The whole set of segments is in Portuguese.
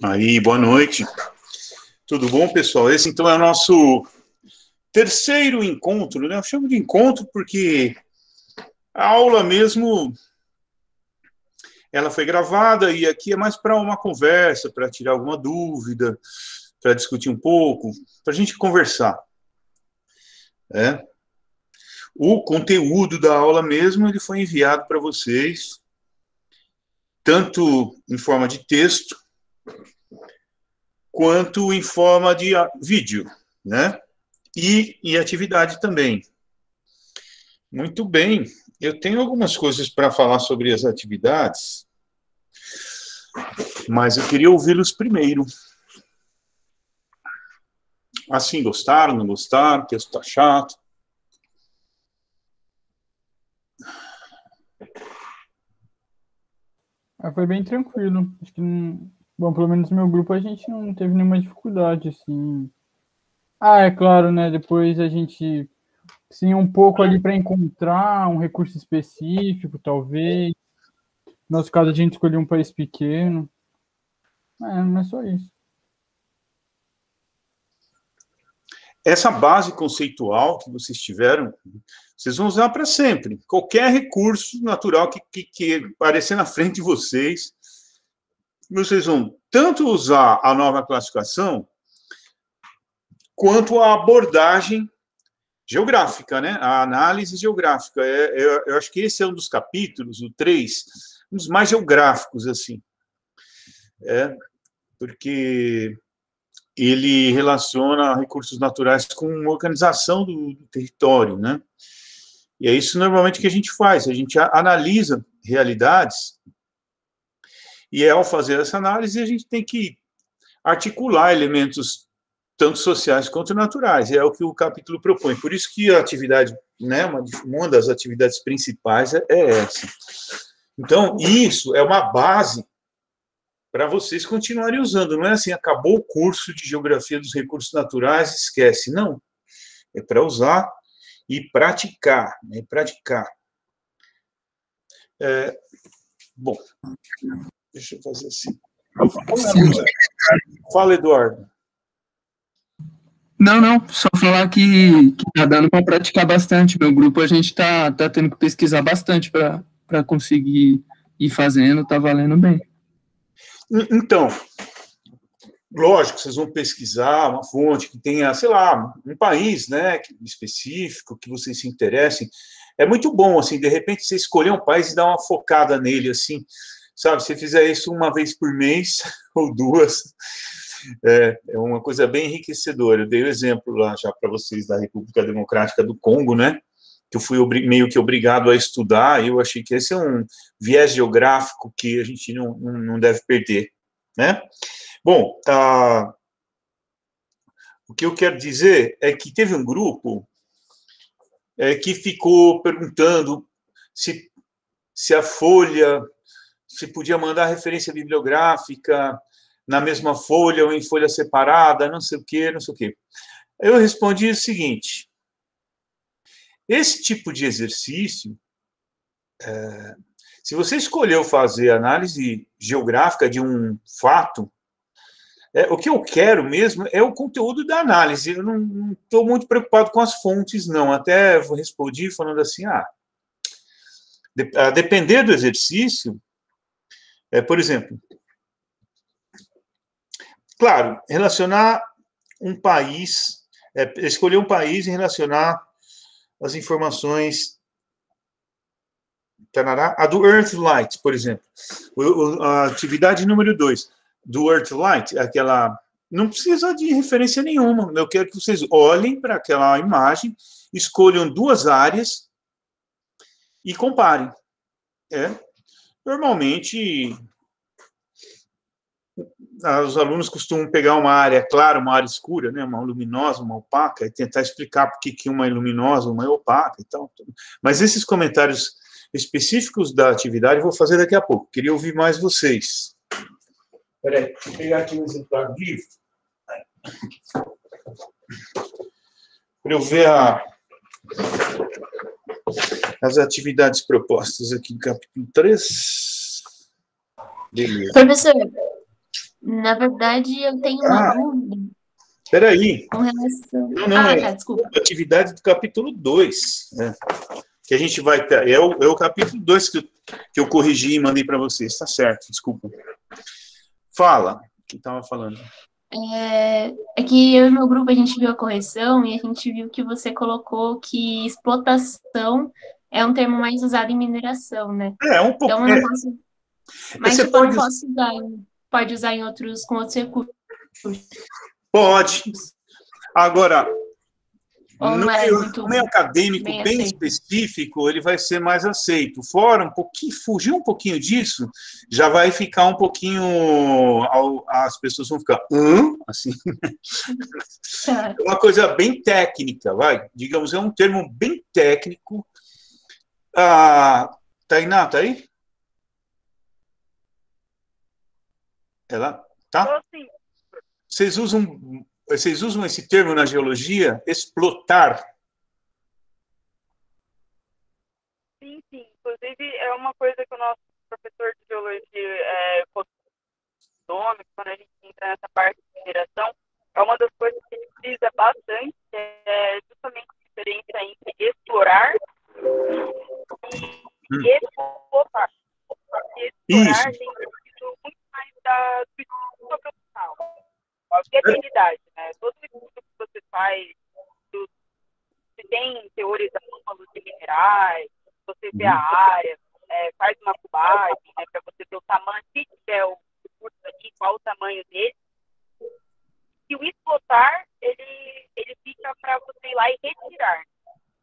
Aí, boa noite. Tudo bom, pessoal? Esse, então, é o nosso terceiro encontro, né? Eu chamo de encontro porque a aula mesmo, ela foi gravada e aqui é mais para uma conversa, para tirar alguma dúvida, para discutir um pouco, para a gente conversar. O conteúdo da aula mesmo, ele foi enviado para vocês, tanto em forma de texto, quanto em forma de vídeo, né? E atividade também. Muito bem. Eu tenho algumas coisas para falar sobre as atividades, mas eu queria ouvi-los primeiro. Assim, gostaram, não gostaram? O texto está chato? Foi bem tranquilo. Acho que, não... Bom, pelo menos no meu grupo a gente não teve nenhuma dificuldade, assim. É claro, né? Depois a gente sim um pouco ali para encontrar um recurso específico, talvez. No nosso caso, a gente escolheu um país pequeno. Mas só isso. Essa base conceitual que vocês tiveram, vocês vão usar para sempre. Qualquer recurso natural que aparecer na frente de vocês, vocês vão tanto usar a nova classificação, quanto a abordagem geográfica, né? A análise geográfica. Eu acho que esse é um dos capítulos, o 3, um dos mais geográficos, assim. Porque ele relaciona recursos naturais com organização do território, né? E é isso normalmente que a gente faz, a gente analisa realidades, e ao fazer essa análise a gente tem que articular elementos tanto sociais quanto naturais, é o que o capítulo propõe. Por isso que a atividade, né, uma das atividades principais é essa. Então, isso é uma base para vocês continuarem usando. Não é assim, acabou o curso de Geografia dos Recursos Naturais, esquece. Não. É para usar e praticar. Né? Praticar. Bom, deixa eu fazer assim. Fala, Eduardo. Não, só falar que tá dando para praticar bastante. Meu grupo, a gente tá tendo que pesquisar bastante para conseguir ir fazendo, tá valendo bem. Então, lógico, vocês vão pesquisar uma fonte que tenha, sei lá, um país, né, específico, que vocês se interessem. É muito bom, assim, de repente você escolher um país e dar uma focada nele, assim, sabe? Se você fizer isso uma vez por mês, ou duas, é uma coisa bem enriquecedora. Eu dei o exemplo lá já para vocês da República Democrática do Congo, né? Que eu fui meio que obrigado a estudar, e eu achei que esse é um viés geográfico que a gente não deve perder, né? Bom, o que eu quero dizer é que teve um grupo que ficou perguntando se a Folha, se podia mandar referência bibliográfica na mesma folha ou em folha separada, não sei o quê, não sei o quê. Eu respondi o seguinte: esse tipo de exercício, se você escolheu fazer análise geográfica de um fato, o que eu quero mesmo é o conteúdo da análise. Eu não estou muito preocupado com as fontes, não. Até respondi falando assim, a depender do exercício, por exemplo, claro, relacionar um país, escolher um país e relacionar as informações, a do Earthlight, por exemplo. A atividade número 2 do Earthlight, aquela... Não precisa de referência nenhuma. Eu quero que vocês olhem para aquela imagem, escolham duas áreas e comparem. Normalmente, os alunos costumam pegar uma área clara, uma área escura, né, uma luminosa, uma opaca, e tentar explicar por que uma é luminosa, uma é opaca e tal. Mas esses comentários específicos da atividade eu vou fazer daqui a pouco. Queria ouvir mais vocês. Espera aí, vou pegar aqui um exemplar vivo. Para eu ver as atividades propostas aqui no capítulo 3. Beleza. Professor, Na verdade, eu tenho uma dúvida Peraí. com relação... Não, tá, desculpa. Atividade do capítulo 2, né? Que a gente vai ter... É o capítulo 2 que eu corrigi e mandei para vocês. Tá certo, desculpa. Fala. O que estava falando? É que eu e meu grupo, a gente viu a correção e a gente viu que você colocou que explotação é um termo mais usado em mineração, né? Um pouco. Então, eu não posso... Mas, você tipo, eu não posso usar... Pode usar em outros, com outros recursos. Pode. Agora, no meio acadêmico bem específico, ele vai ser mais aceito. Fora um pouquinho, fugir um pouquinho disso, já vai ficar um pouquinho... As pessoas vão ficar... Assim. É uma coisa bem técnica, vai. Digamos, é um termo bem técnico. Tainá, tá aí? Ela tá? Sim. Vocês usam esse termo na geologia? Explotar? Sim. Inclusive, é uma coisa que o nosso professor de geologia econômico, quando a gente entra nessa parte de mineração, é uma das coisas que ele frisa bastante, é justamente a diferença entre explorar e explotar. Explorar tem sido muito mais do estudo sobre o final. A viabilidade, né? Todo estudo que você faz, se tem teorização de minerais, você vê a área, faz uma cubagem, né, para você ver o tamanho, se tiver o recurso ali, qual o tamanho dele. E o explotar, ele fica para você ir lá e retirar.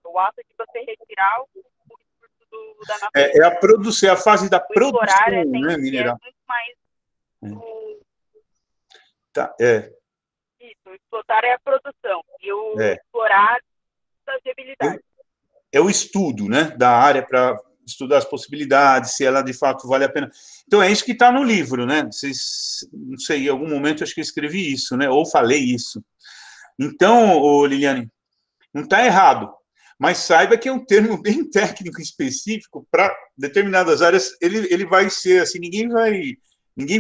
O ato de você retirar o recurso da natureza. É a produção, é a fase da produção, explorar, né, mineral? É muito mais Isso, o explotar é a produção. E o explorar é a viabilidade. É o estudo, né, da área para estudar as possibilidades, se ela de fato vale a pena. Então, é isso que está no livro, né? Não sei, em algum momento acho que eu escrevi isso, né? Ou falei isso. Então, Liliane, não está errado, mas saiba que é um termo bem técnico específico para determinadas áreas. Ele vai ser assim, ninguém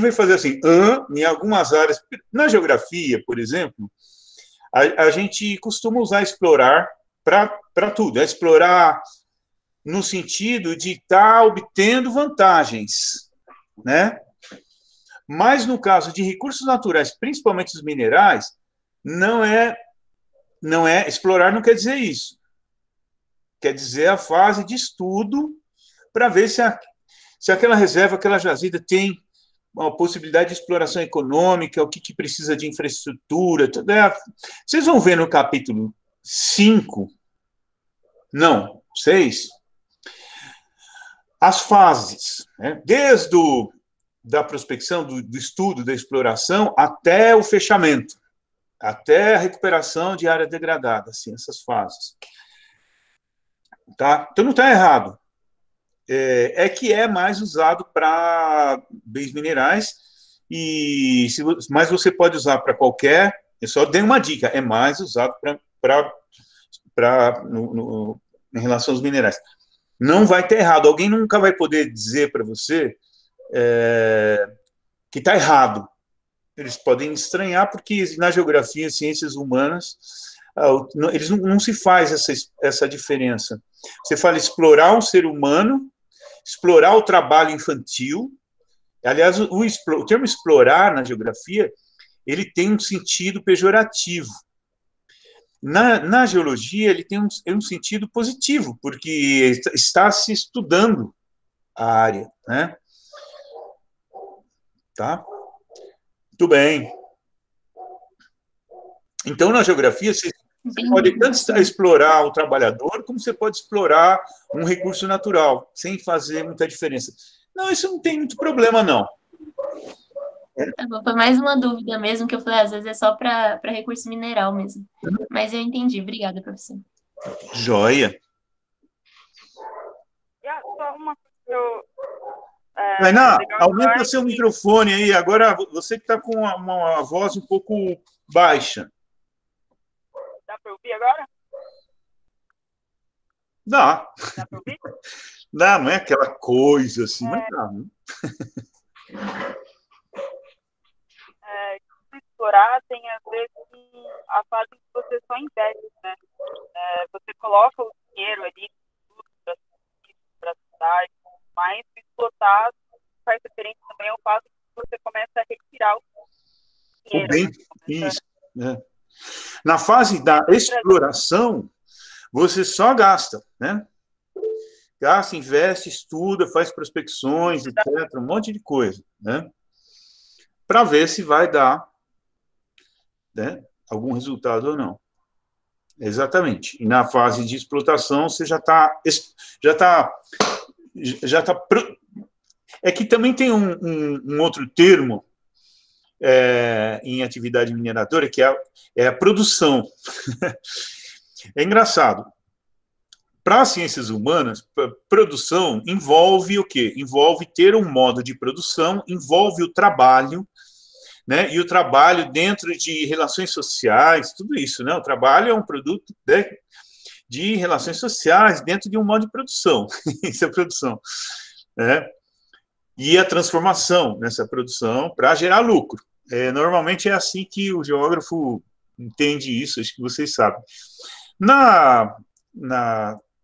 vai fazer assim, em algumas áreas. Na geografia, por exemplo, a gente costuma usar explorar para tudo. É explorar no sentido de estar obtendo vantagens, né? Mas no caso de recursos naturais, principalmente os minerais, não é explorar, não quer dizer isso. Quer dizer a fase de estudo para ver se aquela reserva, aquela jazida tem uma possibilidade de exploração econômica, o que precisa de infraestrutura. Tudo Vocês vão ver no capítulo 5, não, 6, as fases, né? Desde da prospecção, do estudo, da exploração, até o fechamento, até a recuperação de área degradada, assim, essas fases. Tá? Então, não está errado. É que é mais usado para bens minerais, mas você pode usar para qualquer... Eu só dei uma dica, é mais usado em relação aos minerais. Não vai ter errado. Alguém nunca vai poder dizer para você que está errado. Eles podem estranhar, porque na geografia e ciências humanas, eles não se faz essa diferença. Você fala explorar um ser humano, explorar o trabalho infantil. Aliás, o termo explorar na geografia, ele tem um sentido pejorativo. Na geologia, ele tem um sentido positivo, porque está se estudando a área, né? Tá? Muito bem. Então, na geografia, você pode tanto explorar o trabalhador, como você pode explorar um recurso natural, sem fazer muita diferença. Não, isso não tem muito problema, não. Tá bom, foi mais uma dúvida mesmo, que eu falei, às vezes é só para recurso mineral mesmo. Mas eu entendi. Obrigada, professor. Joia. Só uma coisa Tainá, aumenta seu microfone aí. Agora, você que está com uma voz um pouco baixa. Dá para ouvir agora? Dá. Dá para ouvir? Dá, não é aquela coisa assim, mas dá, né? explorar tem a ver com a fase que você só investe, né? Você coloca o dinheiro ali para a cidade, mas explotar faz referência também ao fato que você começa a retirar o dinheiro. Bem, né? isso. Na fase da exploração, você só gasta, né? Gasta, investe, estuda, faz prospecções, etc., um monte de coisa, né? Para ver se vai dar, né, algum resultado ou não. Exatamente. E na fase de explotação, você já está. É que também tem um outro termo em atividade mineradora, que é a produção. É engraçado. Para as ciências humanas, produção envolve o quê? Envolve ter um modo de produção, envolve o trabalho, né? E o trabalho dentro de relações sociais, tudo isso, né? O trabalho é um produto, né, de relações sociais dentro de um modo de produção. Isso é produção, né? E a transformação nessa produção para gerar lucro. Normalmente é assim que o geógrafo entende isso, acho que vocês sabem.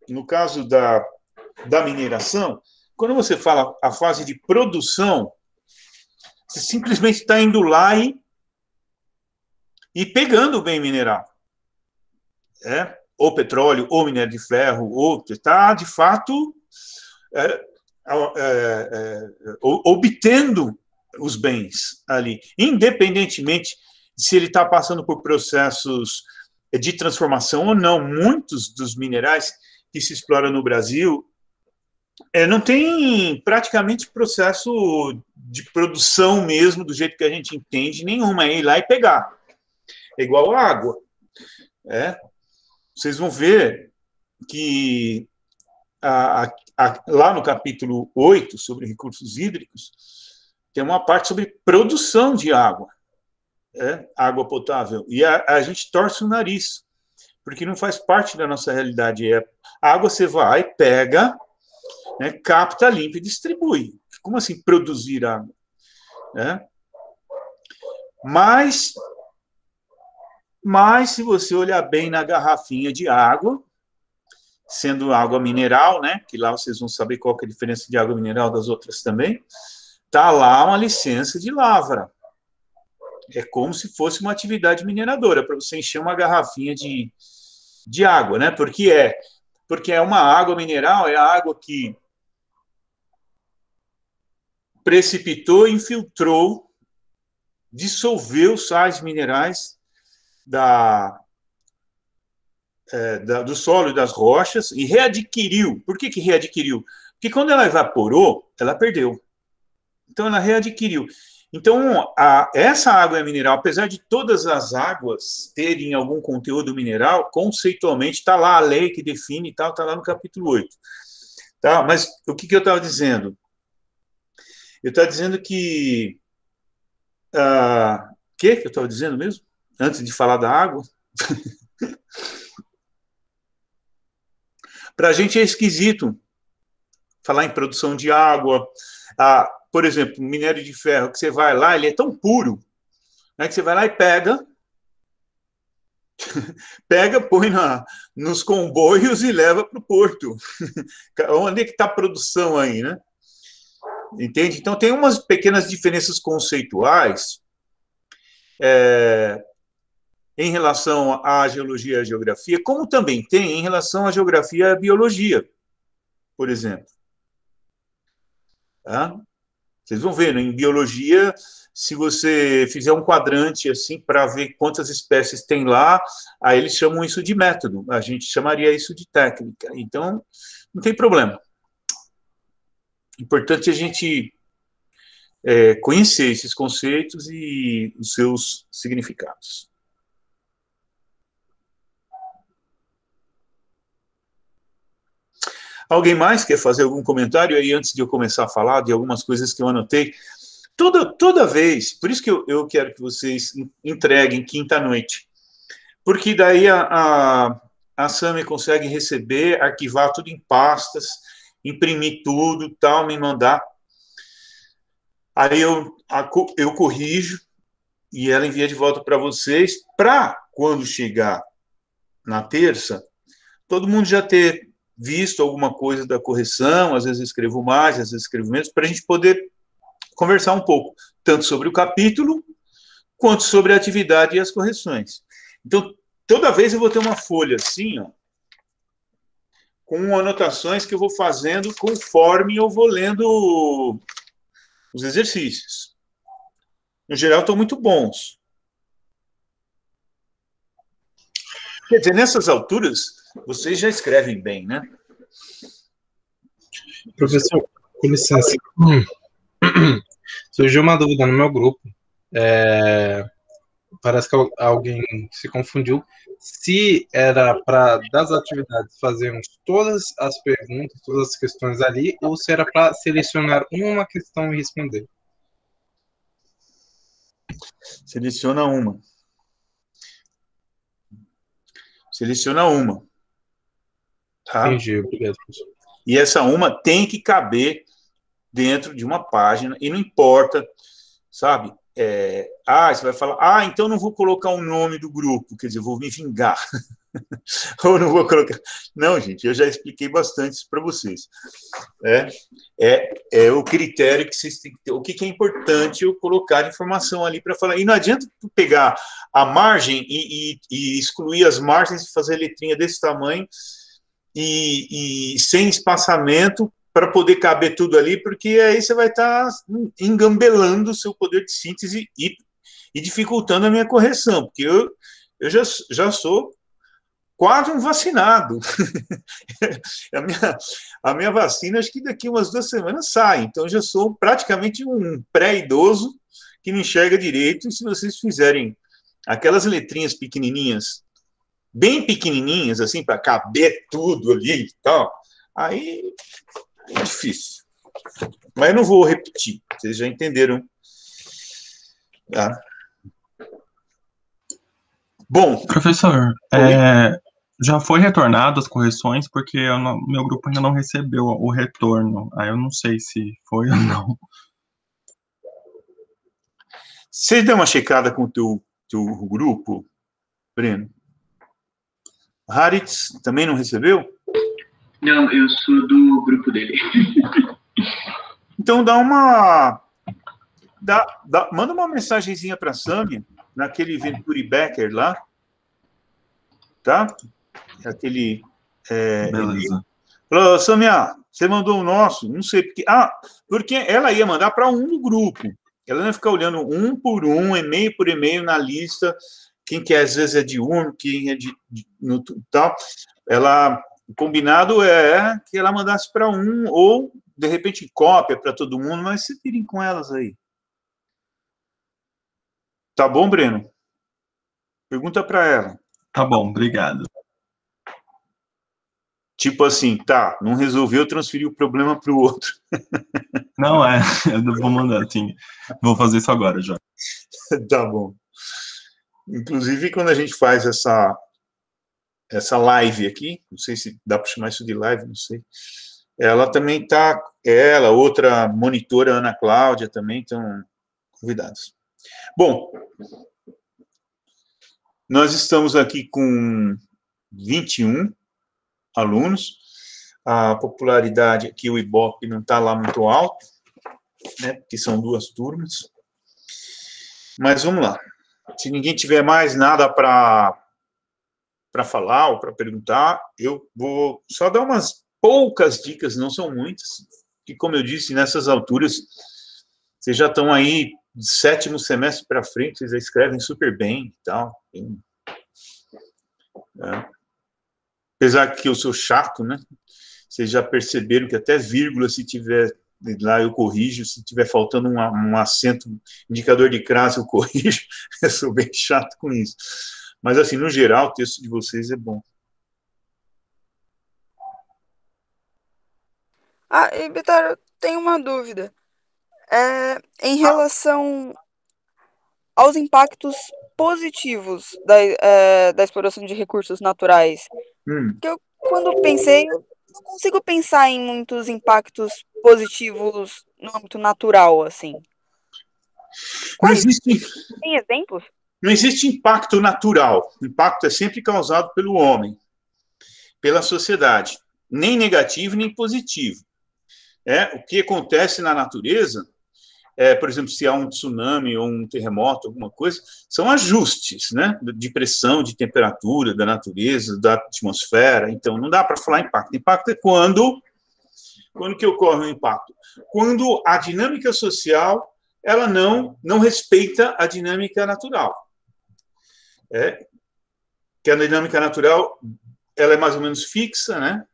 No caso da mineração, quando você fala a fase de produção, você simplesmente está indo lá e pegando o bem mineral. Ou petróleo, ou minério de ferro, ou está, de fato, obtendo os bens ali, independentemente de se ele está passando por processos de transformação ou não. Muitos dos minerais que se exploram no Brasil não tem praticamente processo de produção mesmo, do jeito que a gente entende, nenhuma, é ir lá e pegar. É igual a água. Vocês vão ver que lá no capítulo 8, sobre recursos hídricos, tem uma parte sobre produção de água, água potável, e a gente torce o nariz, porque não faz parte da nossa realidade. A água você vai, pega, né, capta, limpa e distribui. Como assim produzir água? Mas se você olhar bem na garrafinha de água, sendo água mineral, né, que lá vocês vão saber qual que é a diferença de água mineral das outras também, está lá uma licença de lavra. É como se fosse uma atividade mineradora, para você encher uma garrafinha de água, né? Porque é uma água mineral, é a água que precipitou, infiltrou, dissolveu sais minerais do solo e das rochas e readquiriu. Por que readquiriu? Porque quando ela evaporou, ela perdeu. Então, ela readquiriu. Então, essa água mineral, apesar de todas as águas terem algum conteúdo mineral, conceitualmente está lá a lei que define e tal, está lá no capítulo 8. Tá? Mas o que eu estava dizendo? Eu estava dizendo que... O que eu estava dizendo mesmo? Antes de falar da água? Para a gente é esquisito falar em produção de água. Por exemplo, minério de ferro, que você vai lá, ele é tão puro, né, que você vai lá e pega, põe nos comboios e leva para o porto. Onde é que está a produção aí, né? Entende? Então, tem umas pequenas diferenças conceituais em relação à geologia e à geografia, como também tem em relação à geografia e à biologia, por exemplo. Tá? Vocês vão ver, né? Em biologia, se você fizer um quadrante assim para ver quantas espécies tem lá, aí eles chamam isso de método, a gente chamaria isso de técnica. Então, não tem problema. Importante a gente conhecer esses conceitos e os seus significados. Alguém mais quer fazer algum comentário aí antes de eu começar a falar de algumas coisas que eu anotei? Toda vez, por isso que eu quero que vocês entreguem quinta-noite, porque daí a Sami consegue receber, arquivar tudo em pastas, imprimir tudo, tal, me mandar. Aí eu corrijo, e ela envia de volta para vocês, para quando chegar na terça, todo mundo já ter visto alguma coisa da correção, às vezes eu escrevo mais, às vezes escrevo menos, para a gente poder conversar um pouco, tanto sobre o capítulo, quanto sobre a atividade e as correções. Então, toda vez eu vou ter uma folha assim, ó, com anotações que eu vou fazendo conforme eu vou lendo os exercícios. No geral, estão muito bons. Quer dizer, nessas alturas, vocês já escrevem bem, né? Professor, com licença. Surgiu uma dúvida no meu grupo. Parece que alguém se confundiu. Se era para, das atividades, fazermos todas as perguntas, todas as questões ali, ou se era para selecionar uma questão e responder. Seleciona uma. Seleciona uma. Tá? Entendi, obrigado, professor. E essa uma tem que caber dentro de uma página, e não importa, sabe? Você vai falar, então não vou colocar o nome do grupo, quer dizer, vou me vingar. Ou não vou colocar. Não, gente, eu já expliquei bastante isso para vocês. É o critério que vocês têm que ter. O que é importante eu colocar informação ali para falar. E não adianta pegar a margem e excluir as margens e fazer letrinha desse tamanho e sem espaçamento para poder caber tudo ali, porque aí você vai estar engambelando o seu poder de síntese e dificultando a minha correção, porque eu já sou quase um vacinado. a minha vacina, acho que daqui umas 2 semanas sai, então eu já sou praticamente um pré-idoso que não enxerga direito, e se vocês fizerem aquelas letrinhas pequenininhas, bem pequenininhas, assim, para caber tudo ali e tal, aí é difícil. Mas eu não vou repetir, vocês já entenderam. Tá? Bom. Professor, já foi retornado as correções, porque meu grupo ainda não recebeu o retorno. Aí eu não sei se foi ou não. Você deu uma checada com o teu grupo, Breno? Haritz também não recebeu? Não, eu sou do grupo dele. Então manda uma mensagenzinha para a Samia, naquele Venturi Becker lá, tá? Aquele... Beleza. Falou, Samia, você mandou o nosso? Não sei, porque ela ia mandar para um do grupo. Ela não ia ficar olhando um por um, e-mail por e-mail na lista, quem que às vezes é de um, quem é de tal. O combinado é que ela mandasse para um, ou, de repente, cópia para todo mundo, mas se virem com elas aí. Tá bom, Breno? Pergunta para ela. Tá bom, obrigado. Tipo assim, tá, não resolveu, transferir o problema para o outro. Não, eu vou mandar, sim. Vou fazer isso agora já. Tá bom. Inclusive, quando a gente faz essa live aqui, não sei se dá para chamar isso de live, não sei. Ela também está, outra monitora, Ana Cláudia, também estão convidados. Bom, nós estamos aqui com 21 alunos. A popularidade aqui, o Ibope, não está lá muito alto, né, porque são 2 turmas. Mas vamos lá. Se ninguém tiver mais nada para falar ou para perguntar, eu vou só dar umas poucas dicas, não são muitas, que, como eu disse, nessas alturas, vocês já estão aí, 7º semestre para frente, vocês já escrevem super bem e tal. Apesar que eu sou chato, né? Vocês já perceberam que até vírgula, se tiver lá, eu corrijo, se tiver faltando um acento, indicador de crase, eu corrijo. Eu sou bem chato com isso. Mas, assim, no geral, o texto de vocês é bom. E, Vitor, eu tenho uma dúvida. Em relação aos impactos positivos da exploração de recursos naturais, que eu, quando pensei, eu não consigo pensar em muitos impactos positivos no âmbito natural, assim. Não existe, Tem exemplos? não existe impacto natural. O impacto é sempre causado pelo homem, pela sociedade. Nem negativo, nem positivo. O que acontece na natureza, por exemplo, se há um tsunami ou um terremoto, alguma coisa, são ajustes, né, de pressão, de temperatura, da natureza, da atmosfera. Então, não dá para falar impacto. Impacto é quando que ocorre um impacto? Quando a dinâmica social ela não respeita a dinâmica natural. Que a dinâmica natural ela é mais ou menos fixa, né?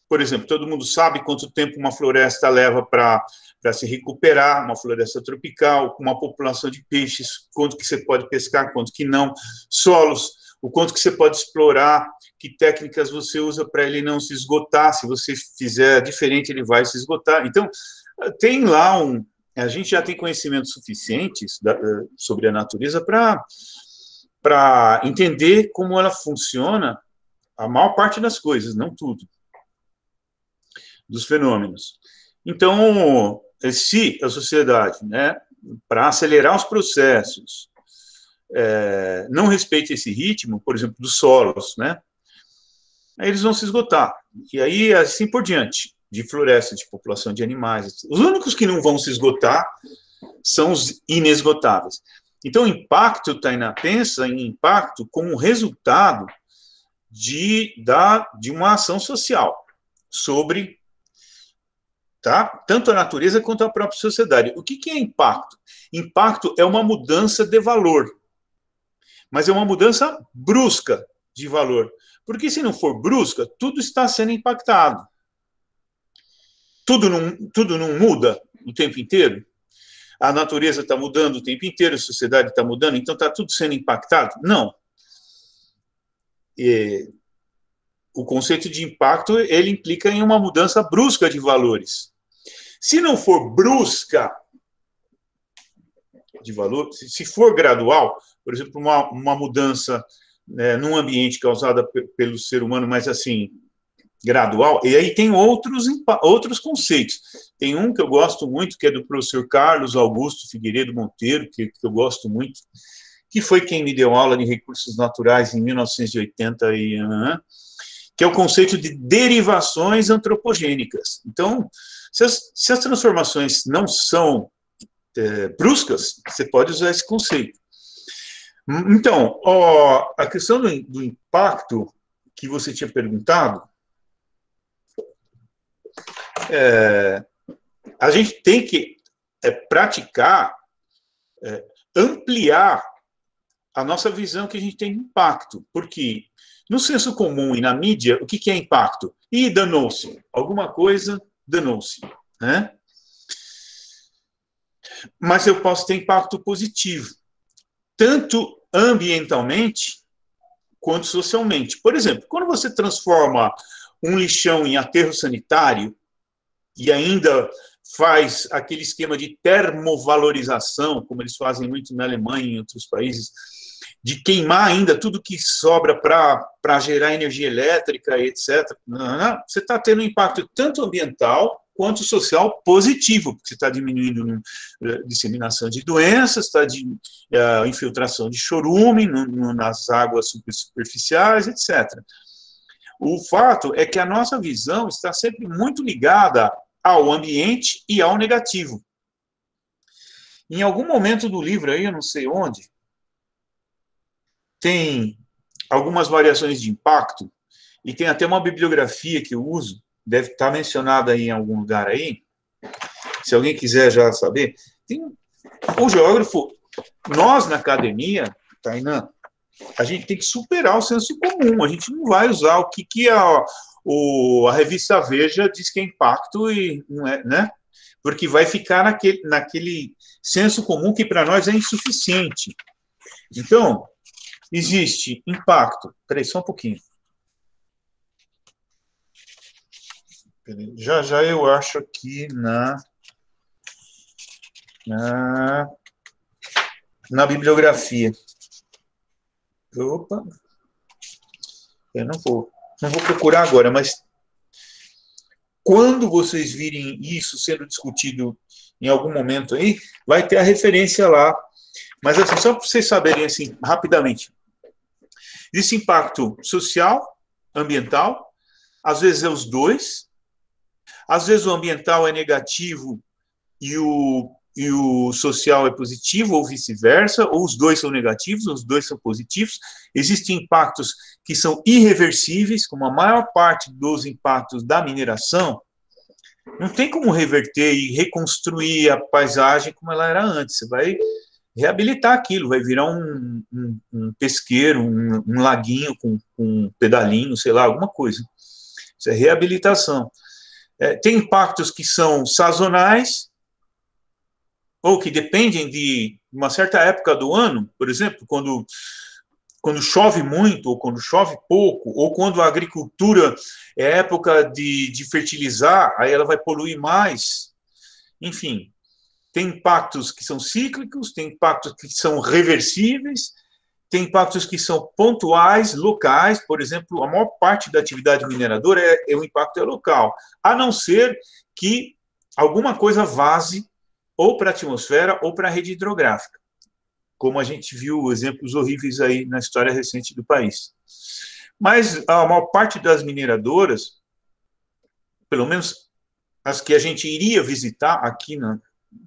Por exemplo, todo mundo sabe quanto tempo uma floresta leva para se recuperar, uma floresta tropical, com uma população de peixes, quanto que você pode pescar, quanto que não, solos, o quanto que você pode explorar, que técnicas você usa para ele não se esgotar, se você fizer diferente, ele vai se esgotar. Então, tem lá a gente já tem conhecimentos suficientes sobre a natureza para entender como ela funciona, a maior parte das coisas, não tudo, dos fenômenos. Então, se a sociedade, né, para acelerar os processos, não respeita esse ritmo, por exemplo, dos solos, né, aí eles vão se esgotar. E aí, assim por diante, de floresta, de população de animais. Os únicos que não vão se esgotar são os inesgotáveis. Então, o impacto, Tainá, pensa em impacto como resultado de uma ação social sobre tanto a natureza quanto a própria sociedade. O que é impacto? Impacto é uma mudança de valor, mas é uma mudança brusca de valor. Porque se não for brusca, tudo está sendo impactado. Tudo não muda o tempo inteiro? A natureza está mudando o tempo inteiro, a sociedade está mudando, então está tudo sendo impactado? Não. O conceito de impacto, ele implica em uma mudança brusca de valores. Se não for brusca de valor, se for gradual, por exemplo, uma mudança num ambiente causada pelo ser humano, mas assim, gradual, e aí tem outros conceitos. Tem um que eu gosto muito, que é do professor Carlos Augusto Figueiredo Monteiro, que eu gosto muito, que foi quem me deu aula de recursos naturais em 1980, que é o conceito de derivações antropogênicas. Então, se as transformações não são bruscas, você pode usar esse conceito. Então, a questão do impacto que você tinha perguntado, a gente tem que praticar, ampliar a nossa visão que a gente tem de impacto, porque no senso comum e na mídia, o que é impacto? Danou-se, alguma coisa danou-se, né? Mas eu posso ter impacto positivo, tanto ambientalmente quanto socialmente. Por exemplo, quando você transforma um lixão em aterro sanitário e ainda faz aquele esquema de termovalorização, como eles fazem muito na Alemanha e em outros países, de queimar ainda tudo que sobra para gerar energia elétrica, etc., você está tendo um impacto tanto ambiental quanto social positivo, porque você está diminuindo a disseminação de doenças, está a infiltração de chorume nas águas superficiais, etc. O fato é que a nossa visão está sempre muito ligada ao ambiente e ao negativo. Em algum momento do livro aí, eu não sei onde, tem algumas variações de impacto, e tem até uma bibliografia que eu uso, deve estar mencionada aí em algum lugar aí, se alguém quiser já saber. O geógrafo, nós na academia, Tainá, a gente tem que superar o senso comum, a gente não vai usar o que a revista Veja diz que é impacto, e não é, né? Porque vai ficar naquele senso comum que para nós é insuficiente. Então, existe impacto. Espera aí, só um pouquinho. Já eu acho aqui na bibliografia. Opa. Eu não vou procurar agora, mas quando vocês virem isso sendo discutido em algum momento aí, vai ter a referência lá. Mas, assim, só para vocês saberem, assim, rapidamente. Existe impacto social, ambiental, às vezes é os dois, às vezes o ambiental é negativo e o social é positivo, ou vice-versa, ou os dois são negativos, ou os dois são positivos. Existem impactos que são irreversíveis, como a maior parte dos impactos da mineração, não tem como reverter e reconstruir a paisagem como ela era antes. Você vai reabilitar aquilo, vai virar um pesqueiro, um laguinho com um pedalinho, sei lá, alguma coisa. Isso é reabilitação. Tem impactos que são sazonais, ou que dependem de uma certa época do ano, por exemplo, quando chove muito, ou quando chove pouco, ou quando a agricultura é época de fertilizar, aí ela vai poluir mais. Enfim, tem impactos que são cíclicos, tem impactos que são reversíveis, tem impactos que são pontuais, locais. Por exemplo, a maior parte da atividade mineradora o impacto é local, a não ser que alguma coisa vaze ou para a atmosfera ou para a rede hidrográfica, como a gente viu exemplos horríveis aí na história recente do país. Mas a maior parte das mineradoras, pelo menos as que a gente iria visitar aqui na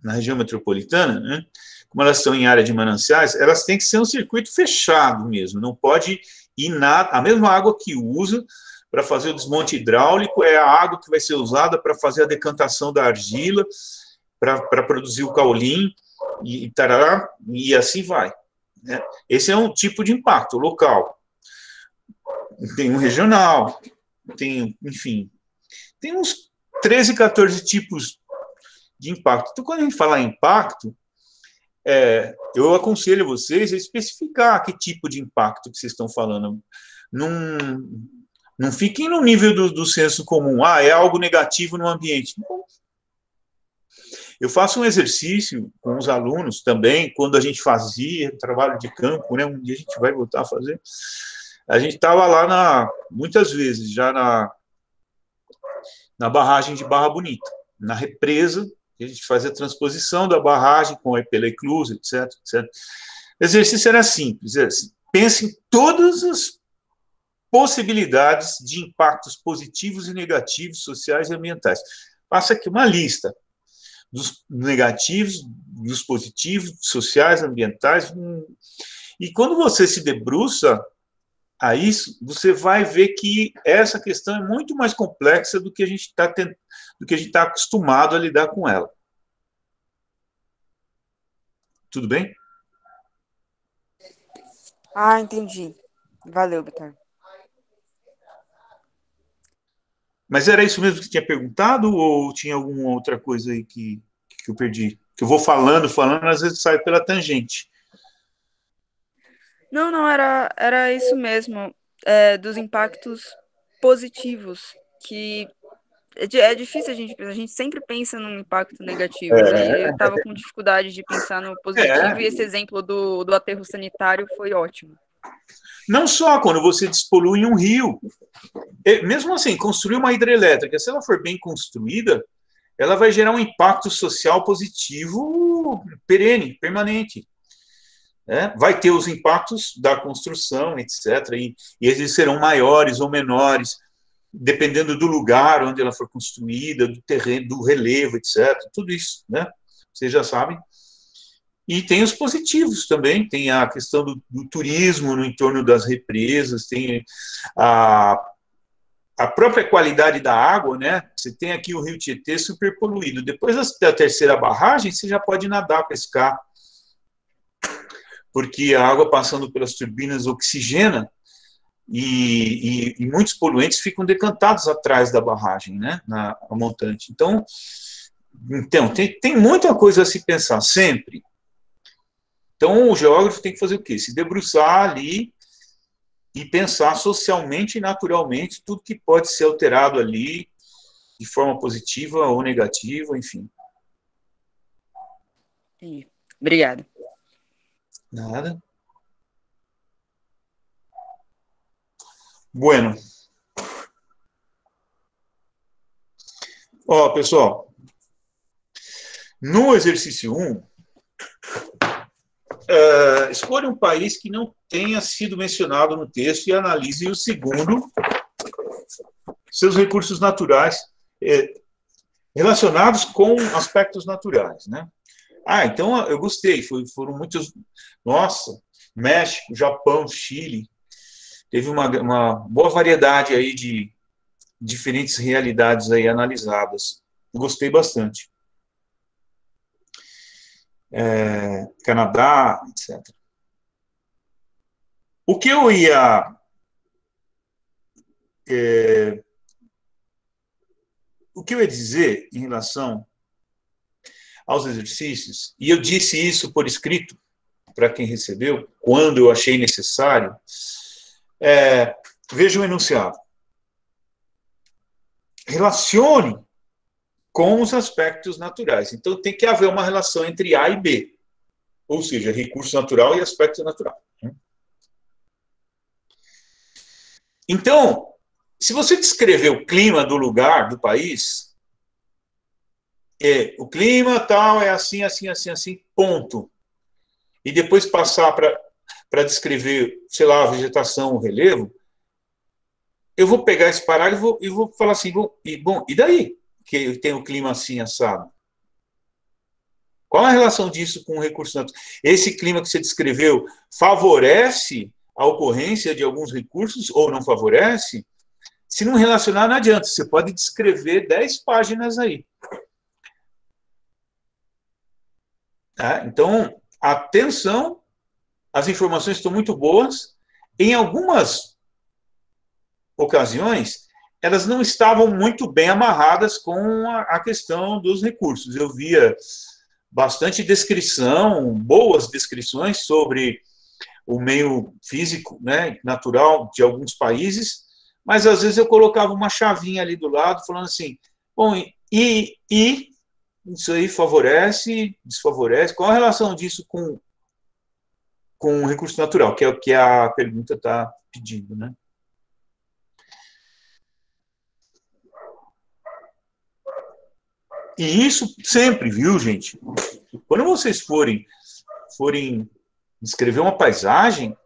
região metropolitana, né, como elas estão em área de mananciais, elas têm que ser um circuito fechado mesmo, não pode ir nada, a mesma água que usa para fazer o desmonte hidráulico é a água que vai ser usada para fazer a decantação da argila, para produzir o caulim, e tarará, e assim vai. Né? Esse é um tipo de impacto local. Tem um regional, enfim, tem uns 13, 14 tipos de impacto. Então, quando a gente fala em impacto, eu aconselho vocês a especificar que tipo de impacto que vocês estão falando. Não fiquem no nível do senso comum. É algo negativo no ambiente. Eu faço um exercício com os alunos também, quando a gente fazia trabalho de campo, né? Um dia a gente vai voltar a fazer. A gente estava lá, muitas vezes, já na barragem de Barra Bonita, na represa, a gente fazia a transposição da barragem com a Epeleclusa, etc, etc. O exercício era simples, assim, pense em todas as possibilidades de impactos positivos e negativos, sociais e ambientais. Faça aqui uma lista dos negativos, dos positivos, sociais, ambientais, e quando você se debruça a isso, você vai ver que essa questão é muito mais complexa do que a gente está acostumado a lidar com ela. Tudo bem? Entendi. Valeu, Vitor. Mas era isso mesmo que você tinha perguntado, ou tinha alguma outra coisa aí que eu perdi? Que eu vou falando, às vezes sai pela tangente. Não, era isso mesmo, dos impactos positivos, que é difícil a gente sempre pensa num impacto negativo, né? Eu estava com dificuldade de pensar no positivo, e esse exemplo do aterro sanitário foi ótimo. Não só quando você despolui um rio, mesmo assim, construir uma hidrelétrica, se ela for bem construída, ela vai gerar um impacto social positivo perene, permanente. Vai ter os impactos da construção, etc., e eles serão maiores ou menores, dependendo do lugar onde ela for construída, do terreno, do relevo, etc., tudo isso, né? Vocês já sabem. E tem os positivos também, tem a questão do turismo no entorno das represas, tem a própria qualidade da água, né? Você tem aqui o Rio Tietê super poluído. Depois da terceira barragem, você já pode nadar, pescar, porque a água passando pelas turbinas oxigena e muitos poluentes ficam decantados atrás da barragem, né? Na montante. Então tem muita coisa a se pensar sempre. Então, o geógrafo tem que fazer o quê? Se debruçar ali e pensar socialmente e naturalmente tudo que pode ser alterado ali de forma positiva ou negativa, enfim. Entendi. Obrigada. Nada. Bueno. Pessoal, No exercício 1, escolha um país que não tenha sido mencionado no texto e analise o segundo, seus recursos naturais relacionados com aspectos naturais, né? Então eu gostei, foram muitos, nossa, México, Japão, Chile, teve uma boa variedade aí de diferentes realidades aí analisadas. Gostei bastante. Canadá, etc. O que eu ia dizer em relação aos exercícios, e eu disse isso por escrito para quem recebeu, quando eu achei necessário, veja o enunciado. Relacione com os aspectos naturais. Então, tem que haver uma relação entre A e B, ou seja, recurso natural e aspecto natural. Então, se você descrever o clima do lugar, do país, o clima tal é assim, assim, assim, assim, ponto. E depois passar para descrever, sei lá, a vegetação, o relevo, eu vou pegar esse parágrafo e vou falar assim, e daí que tem o clima assim, assado? Qual a relação disso com o recurso natural? Esse clima que você descreveu favorece a ocorrência de alguns recursos ou não favorece? Se não relacionar, não adianta. Você pode descrever 10 páginas aí. Então, atenção, as informações estão muito boas. Em algumas ocasiões, elas não estavam muito bem amarradas com a questão dos recursos. Eu via bastante descrição, boas descrições sobre o meio físico, né, natural de alguns países, mas às vezes eu colocava uma chavinha ali do lado, falando assim, bom, e isso aí favorece, desfavorece, qual a relação disso com o recurso natural, que é o que a pergunta está pedindo, né? E isso sempre, viu, gente? Quando vocês forem descrever uma paisagem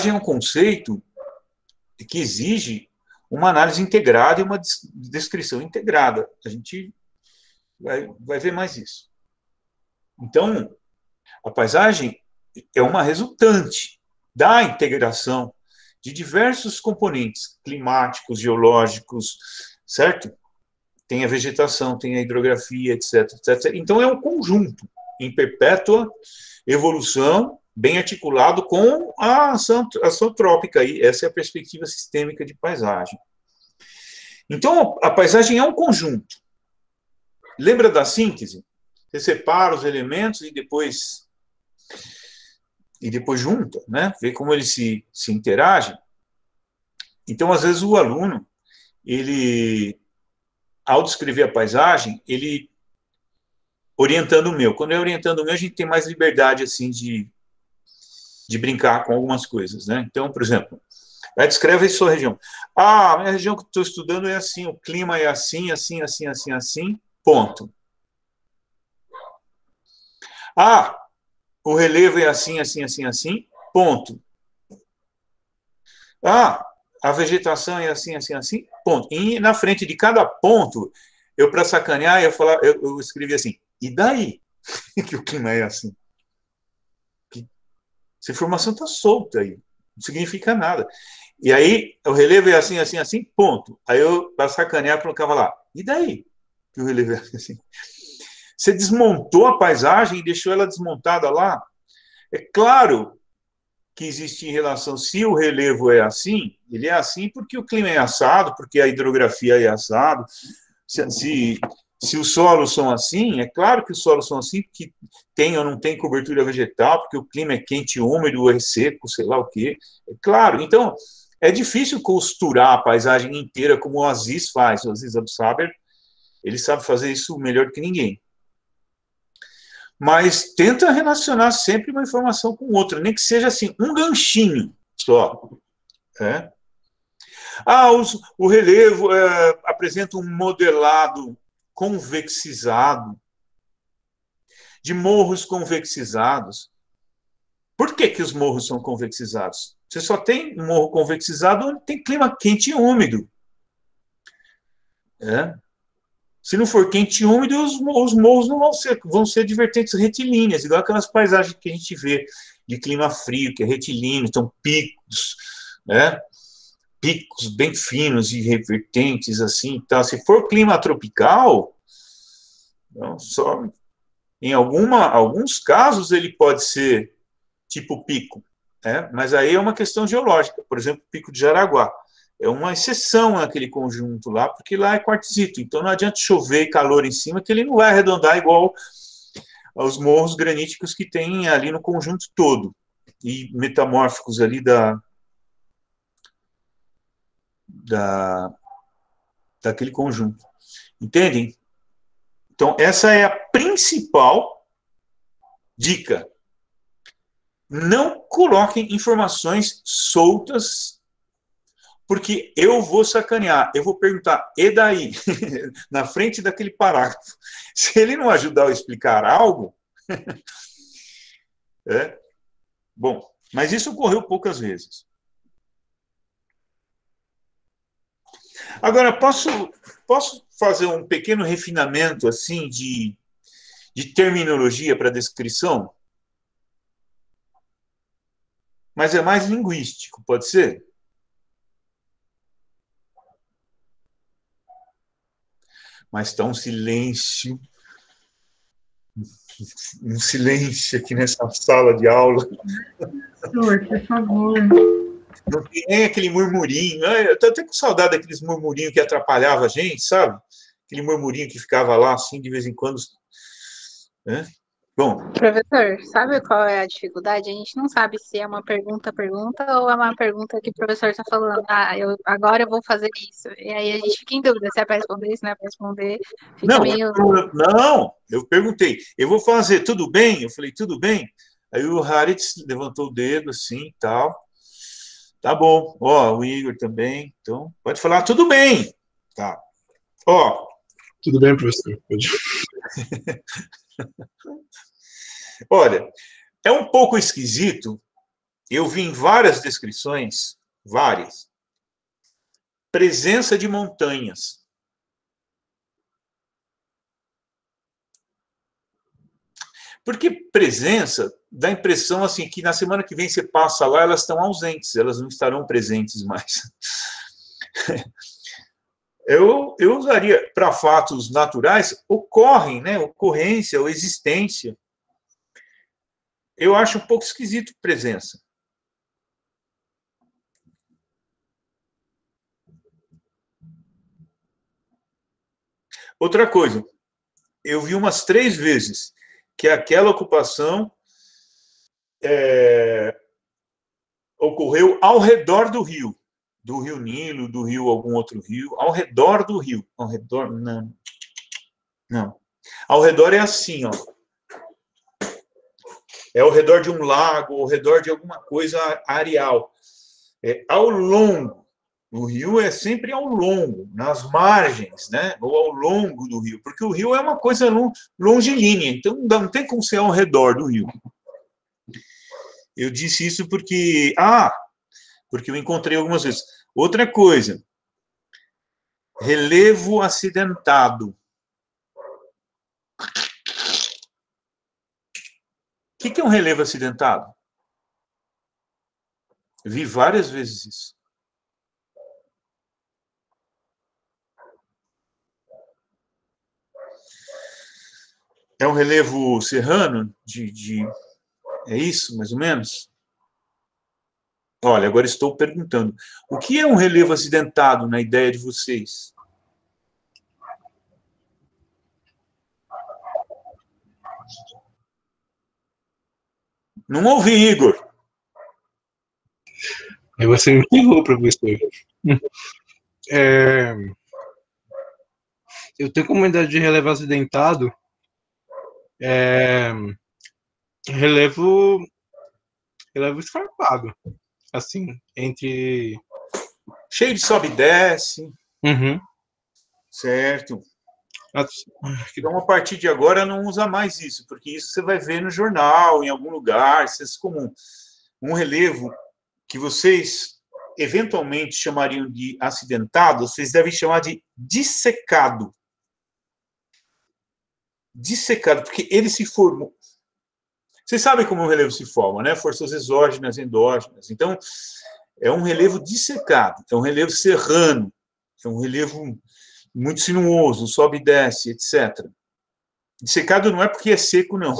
é um conceito que exige uma análise integrada e uma descrição integrada. A gente vai ver mais isso. Então, a paisagem é uma resultante da integração de diversos componentes climáticos, geológicos, certo? Tem a vegetação, tem a hidrografia, etc, etc. Então, é um conjunto em perpétua evolução, bem articulado com a ação trópica. Essa é a perspectiva sistêmica de paisagem. Então, a paisagem é um conjunto. Lembra da síntese? Você separa os elementos e depois junta, né? Vê como eles se interagem. Então, às vezes, o aluno, ao descrever a paisagem, ele orientando o meu. Quando é orientando o meu, a gente tem mais liberdade, assim, de brincar com algumas coisas, né? Então, por exemplo, descreve a sua região. A minha região que estou estudando é assim, o clima é assim, assim, assim, assim, assim, ponto. O relevo é assim, assim, assim, assim, ponto. A vegetação é assim, assim, assim, ponto. E na frente de cada ponto, para sacanear, eu escrevi assim, e daí que o clima é assim? Essa informação está solta aí, não significa nada. E aí, o relevo é assim, assim, assim, ponto. Aí eu, para sacanear, colocava lá, e daí que o relevo é assim? Você desmontou a paisagem e deixou ela desmontada lá? É claro que existe relação, se o relevo é assim, ele é assim porque o clima é assado, porque a hidrografia é assado, se os solos são assim, é claro que os solos são assim, porque tem ou não tem cobertura vegetal, porque o clima é quente, úmido, é seco, sei lá o quê. É claro, então, é difícil costurar a paisagem inteira como o Aziz faz. O Aziz Absaber, ele sabe fazer isso melhor que ninguém. Mas tenta relacionar sempre uma informação com outra, nem que seja assim, um ganchinho só. O relevo apresenta um modelado convexizado, de morros convexizados. Por que os morros são convexizados? Você só tem morro convexizado onde tem clima quente e úmido. Se não for quente e úmido, os morros não vão ser de vertentes retilíneas, igual aquelas paisagens que a gente vê de clima frio, que é retilíneo, então picos, né? Picos bem finos e vertentes, assim, tá? Se for clima tropical, não, só em alguns casos ele pode ser tipo pico, né? Mas aí é uma questão geológica. Por exemplo, o Pico de Jaraguá é uma exceção naquele conjunto lá, porque lá é quartzito, então não adianta chover calor em cima, que ele não vai arredondar igual aos morros graníticos que tem ali no conjunto todo, e metamórficos ali daquele conjunto. Entendem? Então, essa é a principal dica. Não coloquem informações soltas, porque eu vou sacanear, eu vou perguntar, e daí? Na frente daquele parágrafo. Se ele não ajudar a explicar algo, bom, mas isso ocorreu poucas vezes. Agora, posso fazer um pequeno refinamento assim de terminologia para descrição? Mas é mais linguístico, pode ser? Mas está um silêncio aqui nessa sala de aula. Professor, por favor. Não tem nem aquele murmurinho. Eu estou até com saudade daqueles murmurinhos que atrapalhava a gente, sabe? Aquele murmurinho que ficava lá, assim, de vez em quando. Bom. Professor, sabe qual é a dificuldade? A gente não sabe se é uma pergunta ou é uma pergunta que o professor está falando. Agora eu vou fazer isso. E aí a gente fica em dúvida se é para responder, se não é para responder. Fica meio... Não, eu perguntei, eu vou fazer, tudo bem? Eu falei, tudo bem? Aí o Haritz levantou o dedo, assim, tal. Tá bom. Ó, o Igor também. Então, pode falar, tudo bem. Tá. Ó. Tudo bem, professor? Pode. Olha, é um pouco esquisito. Eu vi em várias descrições, várias, presença de montanhas. Porque presença dá a impressão assim que na semana que vem você passa lá, elas estão ausentes, elas não estarão presentes mais. Eu usaria para fatos naturais, ocorrem, né? Ocorrência ou existência. Eu acho um pouco esquisito presença. Outra coisa, eu vi umas 3 vezes que aquela ocupação ocorreu ao redor do rio Nilo, do rio algum outro rio, ao redor do rio. Ao redor, não. Ao redor é assim, ó. É ao redor de um lago, ao redor de alguma coisa areal. Ao longo. O rio é sempre ao longo, nas margens, né? Ou ao longo do rio, porque o rio é uma coisa longilínea, então não tem como ser ao redor do rio. Eu disse isso porque eu encontrei algumas vezes. Outra coisa, relevo acidentado. O que é um relevo acidentado? Eu vi várias vezes isso. É um relevo serrano? É isso, mais ou menos? Olha, agora estou perguntando. O que é um relevo acidentado na ideia de vocês? Não ouvi, Igor. Aí você me pegou, professor. Eu tenho como ideia de relevo acidentado relevo escarpado, assim, entre... Cheio de sobe e desce. Uhum. Certo. Então, a partir de agora, não usa mais isso, porque isso você vai ver no jornal, em algum lugar, isso é comum. Um relevo que vocês eventualmente chamariam de acidentado, vocês devem chamar de dissecado. Dissecado, porque ele se formou. Vocês sabem como um relevo se forma, né? Forças exógenas, endógenas. Então, é um relevo dissecado, é um relevo serrano, é um relevo muito sinuoso, sobe e desce, etc. Dissecado não é porque é seco, não,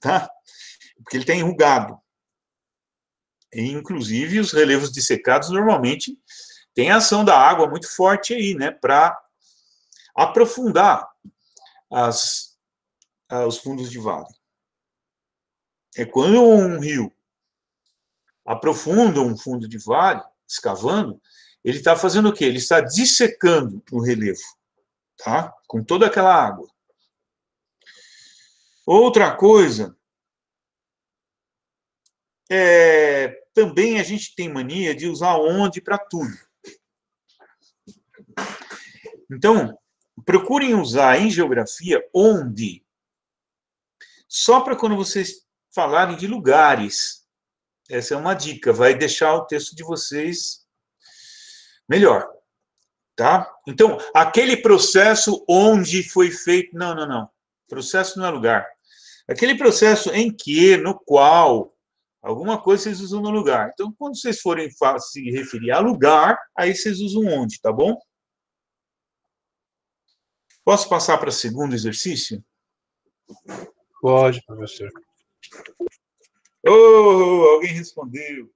tá? Porque ele está enrugado. E, inclusive, os relevos dissecados normalmente têm a ação da água muito forte aí, né? Para aprofundar os fundos de vale. É quando um rio aprofunda um fundo de vale, escavando, ele está fazendo o quê? Ele está dissecando o relevo, tá? Com toda aquela água. Outra coisa, também a gente tem mania de usar onde para tudo. Então, procurem usar em geografia onde, só para quando vocês falarem de lugares. Essa é uma dica, vai deixar o texto de vocês melhor, tá? Então, aquele processo onde foi feito... Não. Processo não é lugar. Aquele processo em que, no qual, alguma coisa vocês usam no lugar. Então, quando vocês forem se referir a lugar, aí vocês usam onde, tá bom? Posso passar para o segundo exercício? Pode, professor. Oh, alguém respondeu.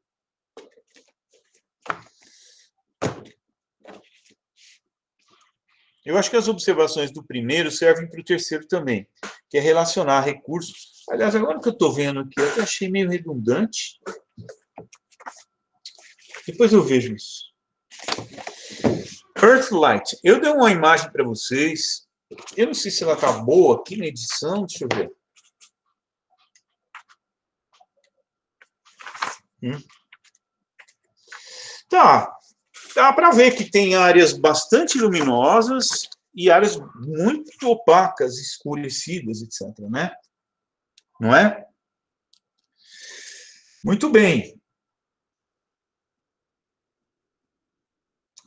Eu acho que as observações do primeiro servem para o terceiro também, que é relacionar recursos. Aliás, agora que eu estou vendo aqui, eu até achei meio redundante. Depois eu vejo isso. Earthlight. Eu dei uma imagem para vocês. Eu não sei se ela está boa aqui na edição. Deixa eu ver. Tá. Dá para ver que tem áreas bastante luminosas e áreas muito opacas, escurecidas, etc., né? Não é? Muito bem.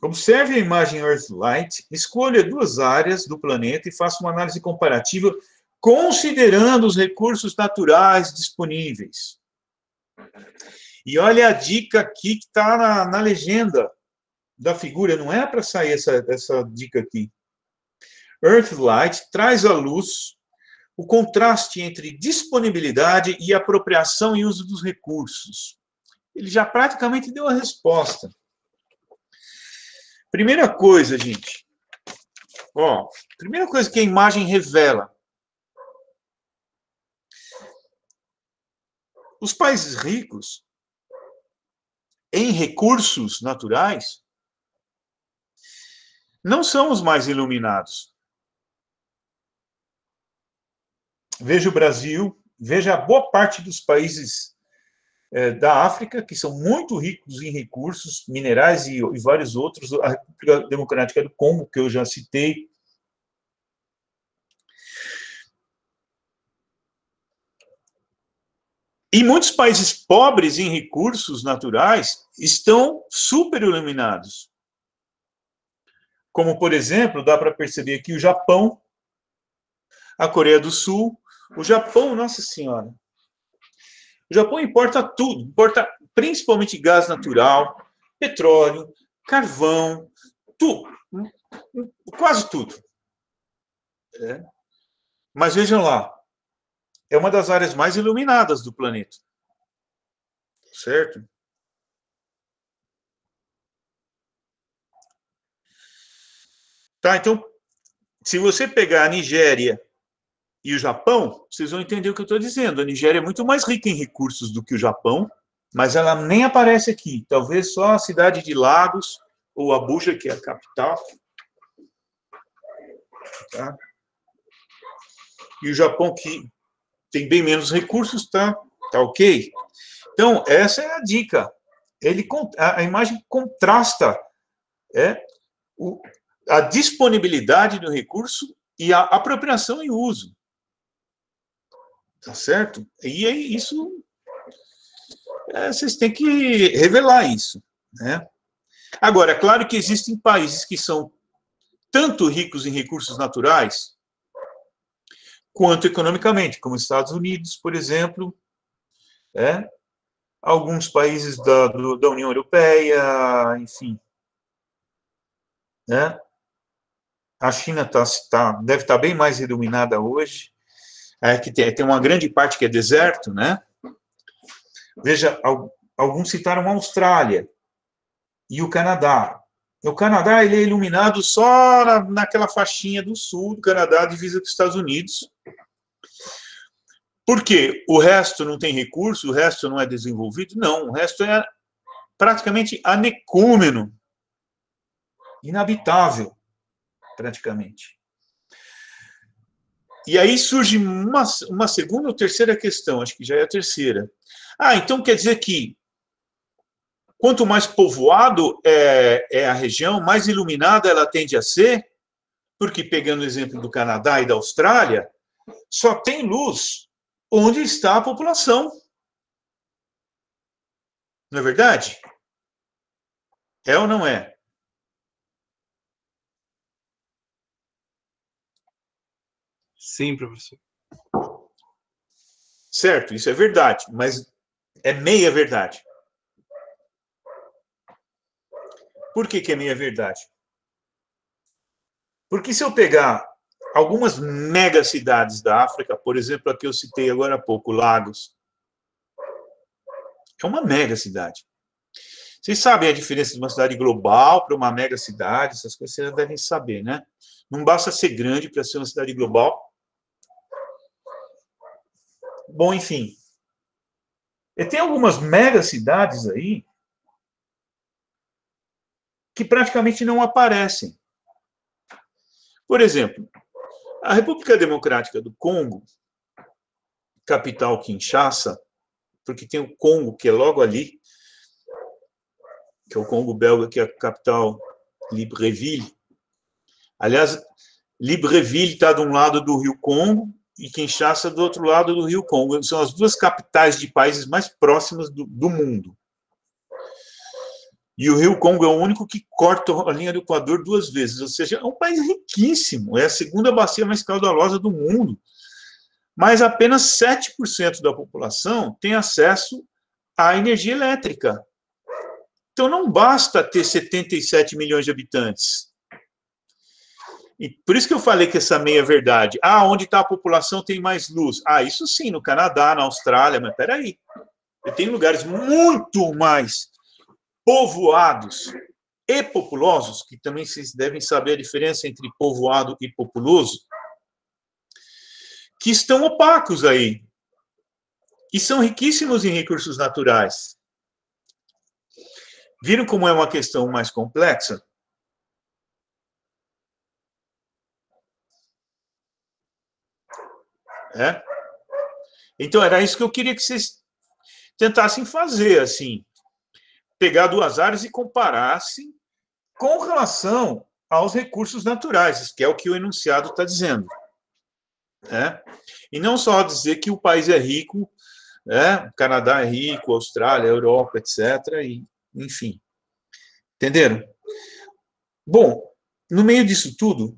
Observe a imagem Earthlight, escolha duas áreas do planeta e faça uma análise comparativa considerando os recursos naturais disponíveis. E olha a dica aqui que está na legenda da figura, não é para sair essa dica aqui. Earthlight traz à luz o contraste entre disponibilidade e apropriação e uso dos recursos. Ele já praticamente deu a resposta. Primeira coisa, gente. Primeira coisa que a imagem revela. Os países ricos em recursos naturais não são os mais iluminados. Veja o Brasil, veja a boa parte dos países da África, que são muito ricos em recursos minerais e vários outros, a República Democrática do Congo, que eu já citei. E muitos países pobres em recursos naturais estão super iluminados. Como, por exemplo, dá para perceber aqui o Japão, a Coreia do Sul. O Japão, nossa senhora. O Japão importa tudo, importa principalmente gás natural, petróleo, carvão, tudo, quase tudo. Mas vejam lá, é uma das áreas mais iluminadas do planeta. Certo? Tá, então, se você pegar a Nigéria e o Japão, vocês vão entender o que eu estou dizendo. A Nigéria é muito mais rica em recursos do que o Japão, mas ela nem aparece aqui. Talvez só a cidade de Lagos, ou Abuja, que é a capital. Tá? E o Japão, que tem bem menos recursos, tá ok? Então, essa é a dica. A imagem contrasta a disponibilidade do recurso e a apropriação e uso. Tá certo? E aí, isso, vocês têm que revelar isso, né? Agora, é claro que existem países que são tanto ricos em recursos naturais, quanto economicamente, como os Estados Unidos, por exemplo, alguns países da União Europeia, enfim. Né? A China deve estar bem mais iluminada hoje, que tem uma grande parte que é deserto, né? Veja, alguns citaram a Austrália e o Canadá. O Canadá, ele é iluminado só naquela faixinha do sul do Canadá, divisa com os Estados Unidos. Por quê? O resto não tem recurso, o resto não é desenvolvido? Não, o resto é praticamente anecúmeno, inabitável, praticamente. E aí surge uma segunda ou terceira questão, acho que já é a terceira. Então quer dizer que quanto mais povoado é a região, mais iluminada ela tende a ser, porque, pegando o exemplo do Canadá e da Austrália, só tem luz onde está a população. Não é verdade? É ou não é? Sim, professor. Certo, isso é verdade, mas é meia verdade. Por que é meia verdade? Porque se eu pegar algumas megacidades da África, por exemplo, a que eu citei agora há pouco, Lagos, é uma megacidade. Vocês sabem a diferença de uma cidade global para uma megacidade? Essas coisas vocês devem saber, né? Não basta ser grande para ser uma cidade global. Bom, enfim. E tem algumas megacidades aí que praticamente não aparecem. Por exemplo, a República Democrática do Congo, capital Kinshasa, porque tem o Congo, que é logo ali, que é o Congo belga, que é a capital Libreville. Aliás, Libreville está de um lado do Rio Congo e Kinshasa do outro lado do Rio Congo. São as duas capitais de países mais próximas do mundo. E o Rio Congo é o único que corta a linha do Equador 2 vezes, ou seja, é um país riquíssimo, é a segunda bacia mais caudalosa do mundo, mas apenas 7% da população tem acesso à energia elétrica. Então não basta ter 77 milhões de habitantes. E por isso que eu falei que essa meia verdade. Onde está a população tem mais luz. Isso sim, no Canadá, na Austrália, mas peraí. Tem lugares muito mais povoados e populosos, que também vocês devem saber a diferença entre povoado e populoso, que estão opacos aí, e são riquíssimos em recursos naturais. Viram como é uma questão mais complexa? Então, era isso que eu queria que vocês tentassem fazer, assim, pegar duas áreas e comparassem com relação aos recursos naturais, que é o que o enunciado está dizendo. E não só dizer que o país é rico, o Canadá é rico, a Austrália, a Europa, etc., e, enfim. Entenderam? Bom, no meio disso tudo,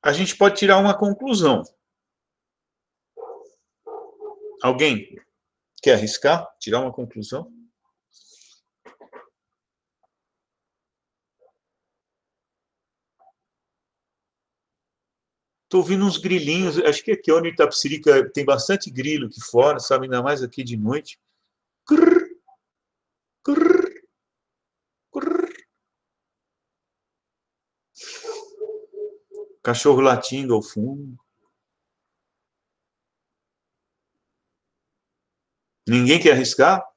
a gente pode tirar uma conclusão. Alguém quer arriscar? Tirar uma conclusão? Estou ouvindo uns grilinhos. Acho que aqui onde Itapecerica tem bastante grilo aqui fora, sabe? Ainda mais aqui de noite. Crrr, crrr, crrr. Cachorro latindo ao fundo. Ninguém quer arriscar?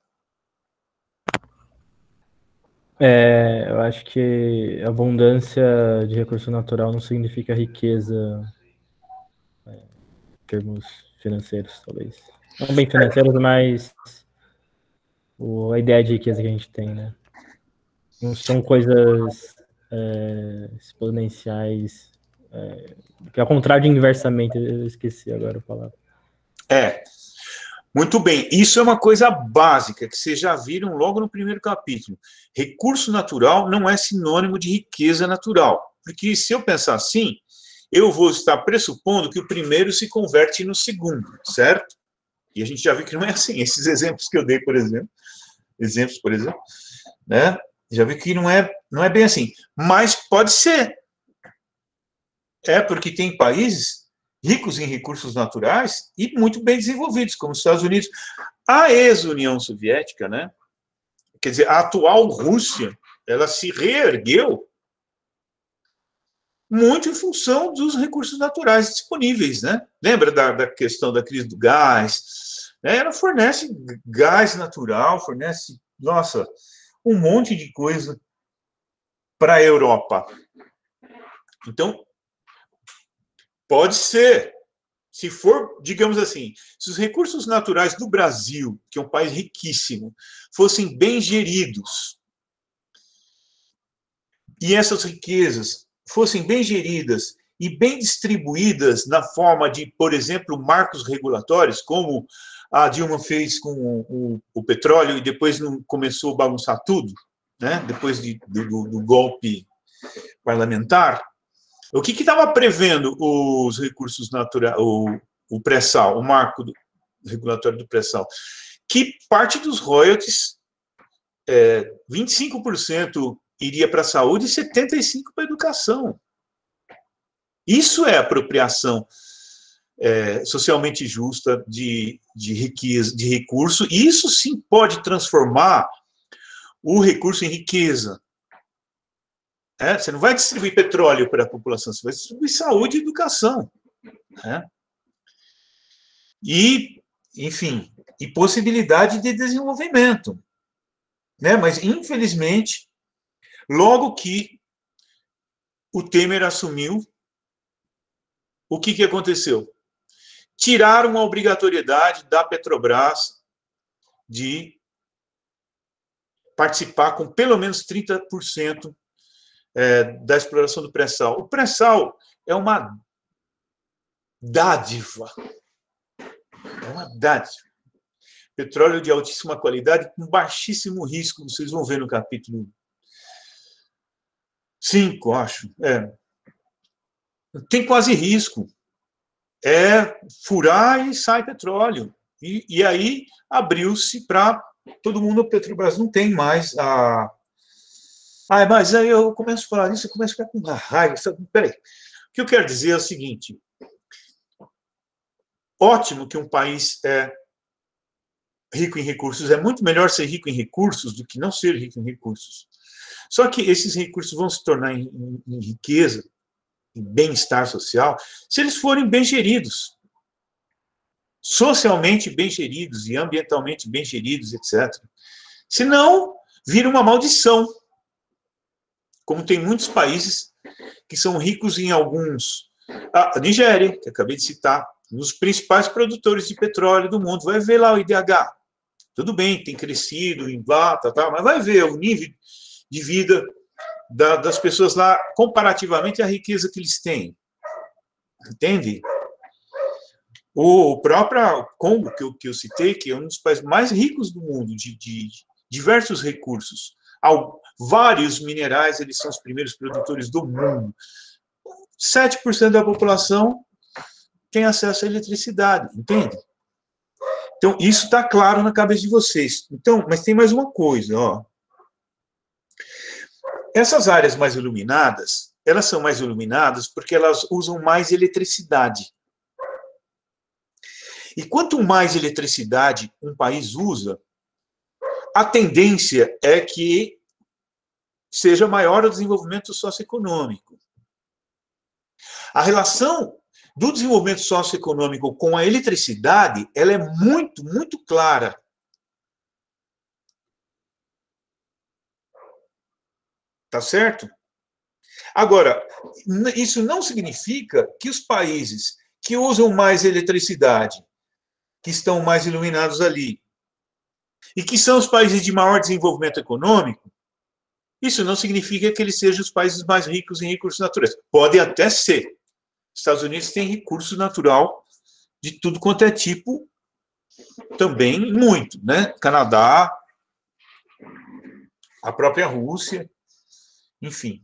Eu acho que abundância de recurso natural não significa riqueza em termos financeiros, talvez. Não bem financeiros, mas a ideia de riqueza que a gente tem, né? Não são coisas exponenciais, que é ao contrário de inversamente, eu esqueci agora a palavra. Muito bem, isso é uma coisa básica, que vocês já viram logo no primeiro capítulo. Recurso natural não é sinônimo de riqueza natural, porque se eu pensar assim, eu vou estar pressupondo que o primeiro se converte no segundo, certo? E a gente já viu que não é assim. Esses exemplos que eu dei, por exemplo, né? Já vi que não é bem assim. Mas pode ser. Porque tem países ricos em recursos naturais e muito bem desenvolvidos, como os Estados Unidos. A ex-União Soviética, né? Quer dizer, a atual Rússia, ela se reergueu muito em função dos recursos naturais disponíveis, né? Lembra da questão da crise do gás? Ela fornece gás natural, fornece, nossa, um monte de coisa para a Europa. Então, pode ser, se for, digamos assim, se os recursos naturais do Brasil, que é um país riquíssimo, fossem bem geridos, e essas riquezas fossem bem geridas e bem distribuídas na forma de, por exemplo, marcos regulatórios, como a Dilma fez com o petróleo e depois começou a bagunçar tudo, né? Depois do golpe parlamentar. O que estava prevendo os recursos naturais, o pré-sal, o marco regulatório do pré-sal? Que parte dos royalties, 25% iria para a saúde e 75% para a educação. Isso é apropriação socialmente justa de riqueza, de recurso, e isso sim pode transformar o recurso em riqueza. Você não vai distribuir petróleo para a população, você vai distribuir saúde e educação. E, enfim, e possibilidade de desenvolvimento. Mas, infelizmente, logo que o Temer assumiu, o que aconteceu? Tiraram a obrigatoriedade da Petrobras de participar com pelo menos 30% da exploração do pré-sal. O pré-sal é uma dádiva. É uma dádiva. Petróleo de altíssima qualidade com baixíssimo risco. Vocês vão ver no capítulo 5, acho. Tem quase risco. Furar e sai petróleo. E aí abriu-se para todo mundo. A Petrobras não tem mais a... mas aí eu começo a falar isso, eu começo a ficar com raiva. Peraí. O que eu quero dizer é o seguinte. Ótimo que um país é rico em recursos. É muito melhor ser rico em recursos do que não ser rico em recursos. Só que esses recursos vão se tornar em riqueza, em bem-estar social, se eles forem bem geridos. Socialmente bem geridos e ambientalmente bem geridos, etc. Senão, vira uma maldição. Como tem muitos países que são ricos em alguns... A Nigéria, que acabei de citar, um dos principais produtores de petróleo do mundo. Vai ver lá o IDH. Tudo bem, tem crescido em vata, mas vai ver o nível de vida das pessoas lá, comparativamente à riqueza que eles têm. Entende? O próprio Congo, que eu citei, que é um dos países mais ricos do mundo, de diversos recursos. Vários minerais, eles são os primeiros produtores do mundo. 7% da população tem acesso à eletricidade, entende? Então, isso está claro na cabeça de vocês. Então, mas tem mais uma coisa, ó. Essas áreas mais iluminadas, elas são mais iluminadas porque elas usam mais eletricidade. E quanto mais eletricidade um país usa, a tendência é que seja maior o desenvolvimento socioeconômico. A relação do desenvolvimento socioeconômico com a eletricidade, ela é muito, muito clara. Tá certo? Agora, isso não significa que os países que usam mais eletricidade, que estão mais iluminados ali, e que são os países de maior desenvolvimento econômico, Isso não significa que eles sejam os países mais ricos em recursos naturais. Pode até ser. Estados Unidos tem recurso natural de tudo quanto é tipo, também muito, né? Canadá, a própria Rússia, enfim.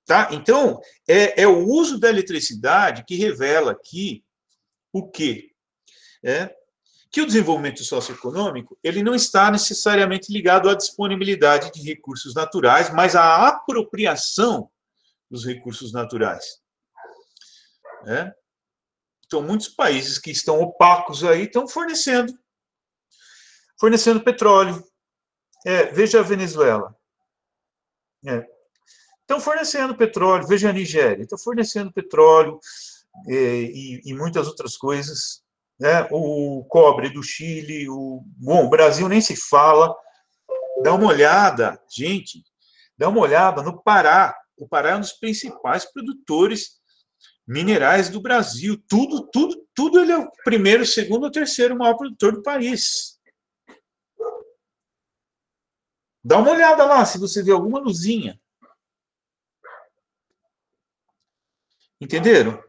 Tá? Então, é o uso da eletricidade que revela aqui o quê? Que o desenvolvimento socioeconômico ele não está necessariamente ligado à disponibilidade de recursos naturais, mas à apropriação dos recursos naturais. Então, muitos países que estão opacos aí estão fornecendo petróleo. Veja a Venezuela. Estão fornecendo petróleo. Veja a Nigéria. Estão fornecendo petróleo e muitas outras coisas. O cobre do Chile. Bom, o Brasil nem se fala. Dá uma olhada, gente. Dá uma olhada no Pará. O Pará é um dos principais produtores minerais do Brasil. Tudo ele é o primeiro, segundo ou terceiro maior produtor do país. Dá uma olhada lá, se você vê alguma luzinha. Entenderam?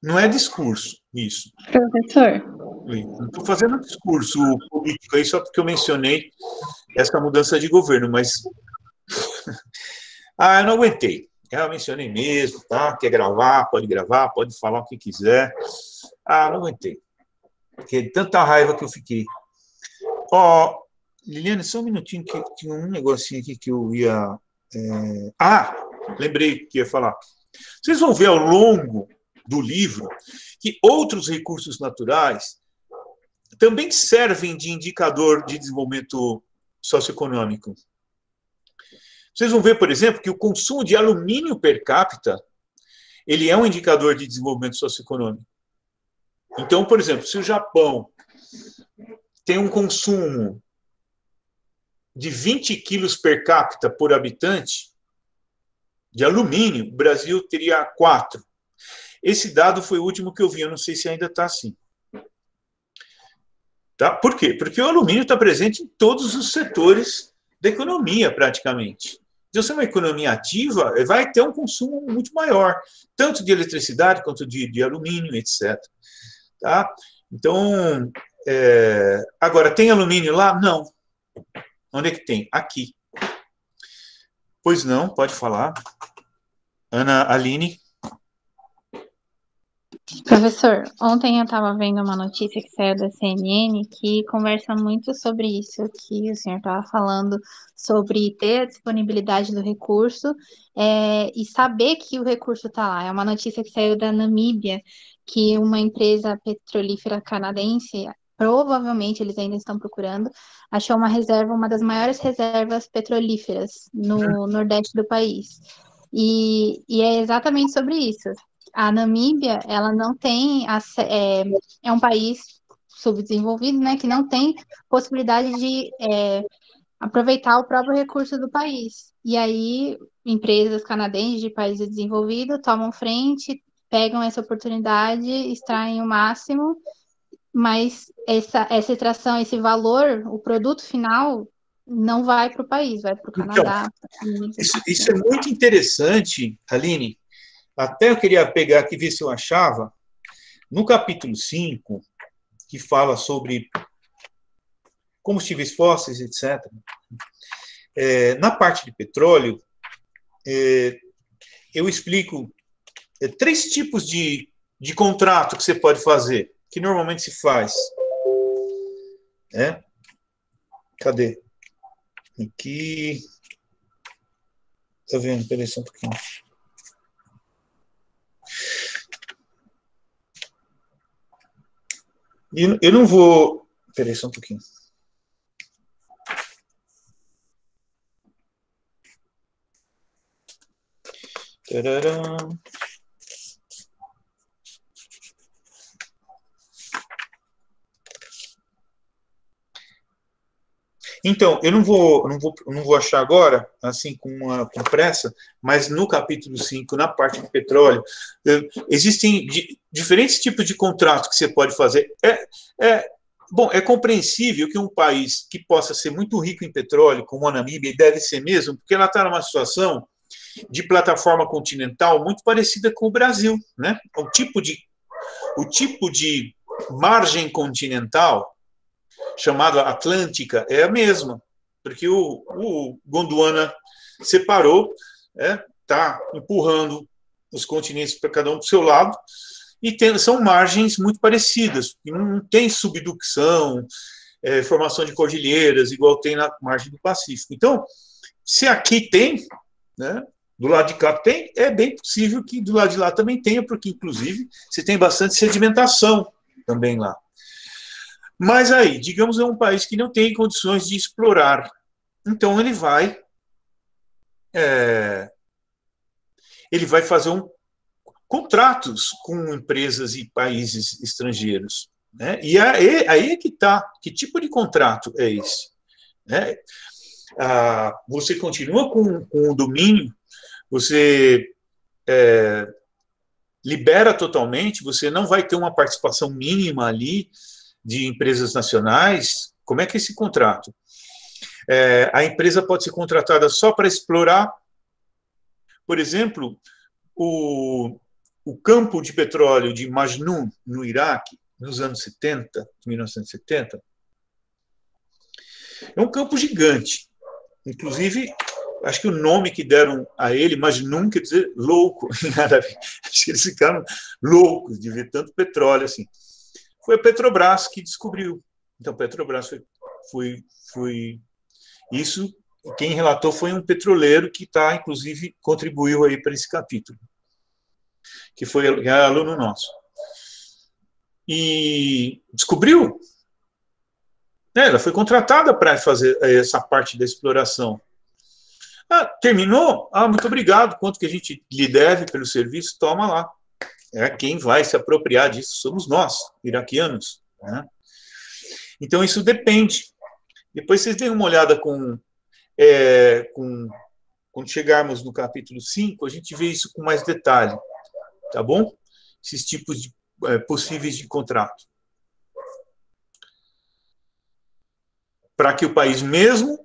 Não é discurso, isso. Professor. Não estou fazendo um discurso político aí só porque eu mencionei essa mudança de governo, mas... eu não aguentei. Eu mencionei mesmo, tá? Quer gravar, pode falar o que quiser. Não aguentei. Porque tanta raiva que eu fiquei. Liliane, só um minutinho, que tinha um negocinho aqui que eu ia... lembrei que ia falar. Vocês vão ver ao longo do livro que outros recursos naturais também servem de indicador de desenvolvimento socioeconômico. Vocês vão ver, por exemplo, que o consumo de alumínio per capita ele é um indicador de desenvolvimento socioeconômico. Então, por exemplo, se o Japão tem um consumo de 20 quilos per capita por habitante de alumínio, o Brasil teria 4. Esse dado foi o último que eu vi, eu não sei se ainda está assim. Tá? Por quê? Porque o alumínio está presente em todos os setores da economia, praticamente. Então, se é uma economia ativa, vai ter um consumo muito maior, tanto de eletricidade quanto de alumínio, etc. Tá? Então, agora, tem alumínio lá? Não. Onde é que tem? Aqui. Pois não, pode falar. Aline? Professor, ontem eu estava vendo uma notícia que saiu da CNN que conversa muito sobre isso que o senhor estava falando, sobre ter a disponibilidade do recurso e saber que o recurso está lá. É uma notícia que saiu da Namíbia, que uma empresa petrolífera canadense, provavelmente eles ainda estão procurando, achou uma reserva, uma das maiores reservas petrolíferas no nordeste do país. E é exatamente sobre isso. A Namíbia, ela não tem, é um país subdesenvolvido, né, que não tem possibilidade de aproveitar o próprio recurso do país. E aí, empresas canadenses de países desenvolvidos tomam frente, pegam essa oportunidade, extraem o máximo, mas essa extração, esse valor, o produto final, não vai para o país, vai para o Canadá. Então, isso é muito interessante, Aline. Até eu queria pegar aqui, ver se eu achava, no capítulo 5, que fala sobre combustíveis fósseis, etc. Na parte de petróleo, eu explico 3 tipos de contrato que você pode fazer, que normalmente se faz. Cadê? Aqui. Tá vendo? Peraí só um pouquinho. Eu não vou... Peraí só um pouquinho. Tararam. Então, eu não vou achar agora, assim, com pressa, mas no capítulo 5, na parte de petróleo, existem diferentes tipos de contratos que você pode fazer. bom, é compreensível que um país que possa ser muito rico em petróleo, como a Namíbia, e deve ser mesmo, porque ela está numa situação de plataforma continental muito parecida com o Brasil, né? O tipo de margem continental, chamada Atlântica, é a mesma, porque o Gondwana separou, está empurrando os continentes para cada um do seu lado, e são margens muito parecidas, não tem subducção, formação de cordilheiras, igual tem na margem do Pacífico. Então, se aqui tem, né, do lado de cá tem, é bem possível que do lado de lá também tenha, porque, inclusive, você tem bastante sedimentação também lá. Mas aí, digamos, é um país que não tem condições de explorar. Então, ele vai fazer contratos com empresas e países estrangeiros, né? E aí é que está. Que tipo de contrato é esse? Né? Você continua com o domínio, você libera totalmente, você não vai ter uma participação mínima ali de empresas nacionais. Como é que é esse contrato? A empresa pode ser contratada só para explorar, por exemplo, o campo de petróleo de Majnoon, no Iraque, nos anos 70, 1970, é um campo gigante. Inclusive, acho que o nome que deram a ele, Majnoon, quer dizer louco, em árabe. Acho que eles ficaram loucos de ver tanto petróleo assim. Foi a Petrobras que descobriu. Então, a Petrobras foi isso. Quem relatou foi um petroleiro que inclusive, contribuiu aí para esse capítulo, que foi aluno nosso. E descobriu. Ela foi contratada para fazer essa parte da exploração. Terminou? Muito obrigado. Quanto que a gente lhe deve pelo serviço? Toma lá. Quem vai se apropriar disso somos nós, iraquianos, né? Então, isso depende. Depois vocês deem uma olhada quando chegarmos no capítulo 5, a gente vê isso com mais detalhe, tá bom? Esses tipos de possíveis de contrato. Para que o país, mesmo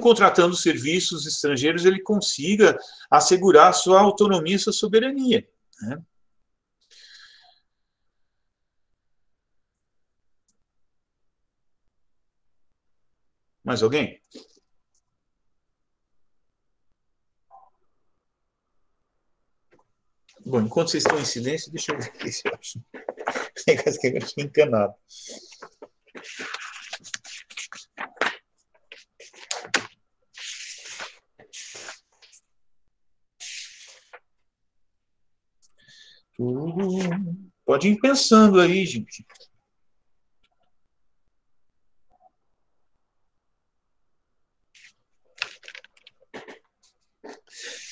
contratando serviços estrangeiros, ele consiga assegurar sua autonomia e sua soberania, né? Mais alguém? Bom, enquanto vocês estão em silêncio, deixa eu ver se eu acho. Que eu estou encanado. Pode ir pensando aí, gente.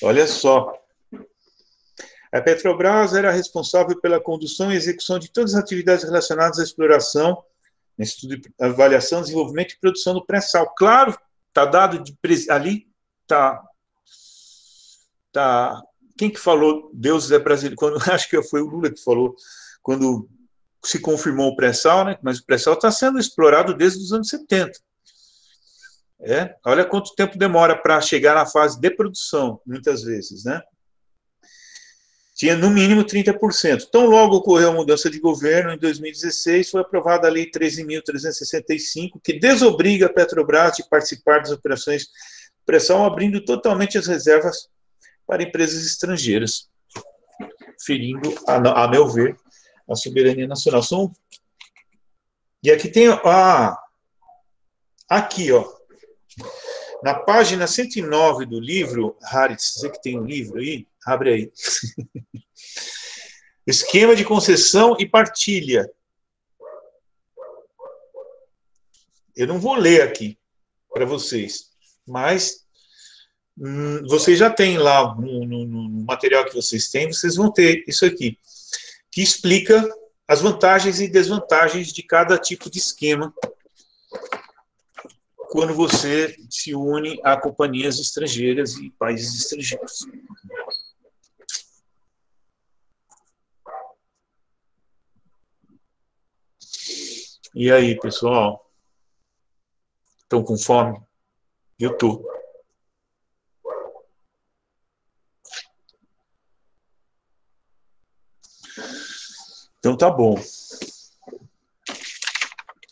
Olha só. A Petrobras era responsável pela condução e execução de todas as atividades relacionadas à exploração, estudo, avaliação, desenvolvimento e produção do pré-sal. Claro, está dado ali, está. Quem que falou Deus é brasileiro? Acho que foi o Lula que falou, quando se confirmou o pré-sal, né? Mas o pré-sal está sendo explorado desde os anos 70. Olha quanto tempo demora para chegar na fase de produção, muitas vezes, né? Tinha no mínimo 30%. Então, logo ocorreu a mudança de governo, em 2016 foi aprovada a Lei 13.365, que desobriga a Petrobras de participar das operações de pré-sal, abrindo totalmente as reservas para empresas estrangeiras, ferindo, a meu ver, a soberania nacional. E aqui tem, aqui, na página 109 do livro, Haritz, você que tem um livro aí, abre aí. Esquema de concessão e partilha. Eu não vou ler aqui para vocês, mas vocês já têm lá no material que vocês têm, vocês vão ter isso aqui, que explica as vantagens e desvantagens de cada tipo de esquema quando você se une a companhias estrangeiras e países estrangeiros. E aí, pessoal? Estão com fome? Eu tô. Então tá bom.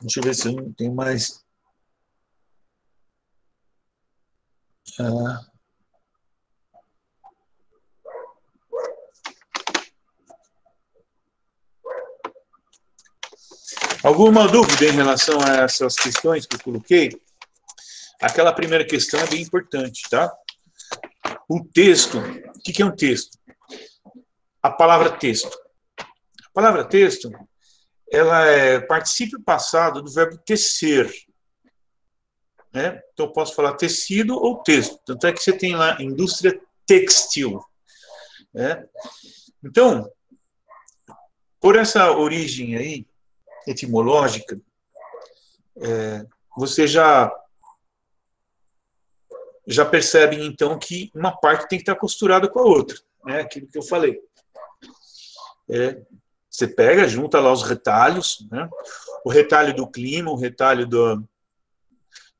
Deixa eu ver se eu não tenho mais. Alguma dúvida em relação a essas questões que eu coloquei? Aquela primeira questão é bem importante, tá? O texto, o que é um texto? A palavra texto. A palavra texto, ela é particípio passado do verbo tecer. Né? Então, eu posso falar tecido ou texto. Tanto é que você tem lá indústria têxtil. Né? Então, por essa origem aí, etimológica, você já percebe, então, que uma parte tem que estar costurada com a outra. Né? Aquilo que eu falei. Você pega, junta lá os retalhos, né? O retalho do clima, o retalho do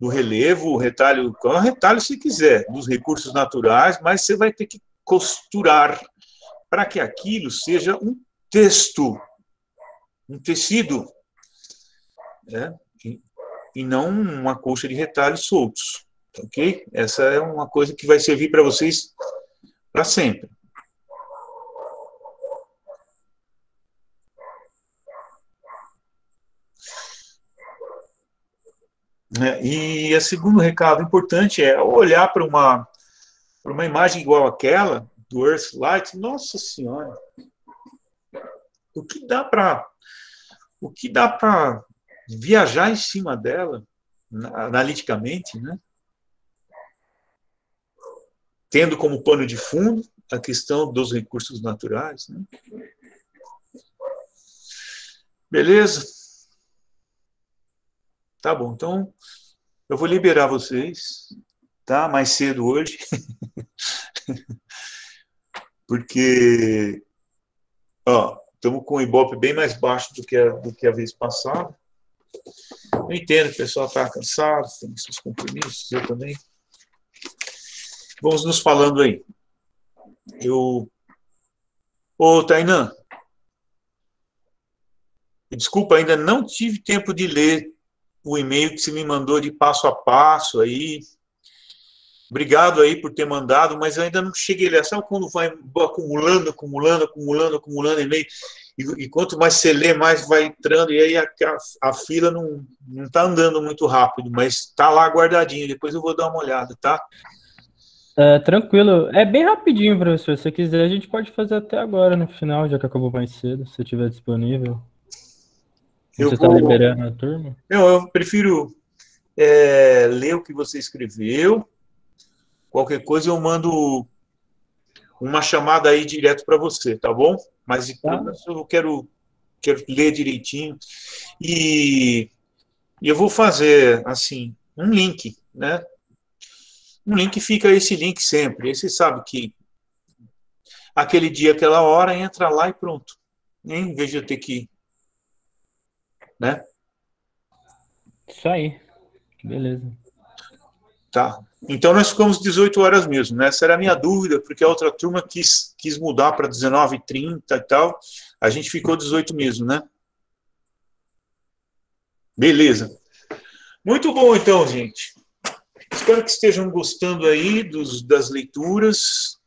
relevo, o retalho, qual retalho você quiser, dos recursos naturais, mas você vai ter que costurar para que aquilo seja um texto, um tecido, né? E não uma colcha de retalhos soltos, ok? Essa é uma coisa que vai servir para vocês para sempre. E o segundo recado importante é olhar para uma imagem igual àquela, do Earthlight, nossa senhora, o que dá para viajar em cima dela, analiticamente, né? Tendo como pano de fundo a questão dos recursos naturais. Né? Beleza? Tá bom, então eu vou liberar vocês, tá? Mais cedo hoje, porque estamos com o Ibope bem mais baixo do que a vez passada. Eu entendo que o pessoal está cansado, tem seus compromissos, eu também. Vamos nos falando aí. Ô, Tainã, desculpa, ainda não tive tempo de ler o e-mail que você me mandou de passo a passo aí. Obrigado aí por ter mandado, mas eu ainda não cheguei lá. Sabe quando vai acumulando e-mail? E quanto mais você lê, mais vai entrando, e aí a fila não está andando muito rápido, mas está lá guardadinho. Depois eu vou dar uma olhada, tá? Tranquilo. É bem rapidinho, professor. Se você quiser, a gente pode fazer até agora, no final, já que acabou mais cedo, se estiver disponível. Você está liberando a turma? Não, eu prefiro ler o que você escreveu. Qualquer coisa eu mando uma chamada aí direto para você, tá bom? Mas eu quero ler direitinho. E eu vou fazer, assim, um link, né? Um link fica esse link sempre. Aí você sabe que aquele dia, aquela hora, entra lá e pronto. Em vez de eu ter que... Né? Isso aí. Beleza. Tá. Então nós ficamos 18 horas mesmo, né? Essa era a minha dúvida, porque a outra turma quis mudar para 19h30 e tal. A gente ficou 18 mesmo, né? Beleza. Muito bom, então, gente. Espero que estejam gostando aí das leituras,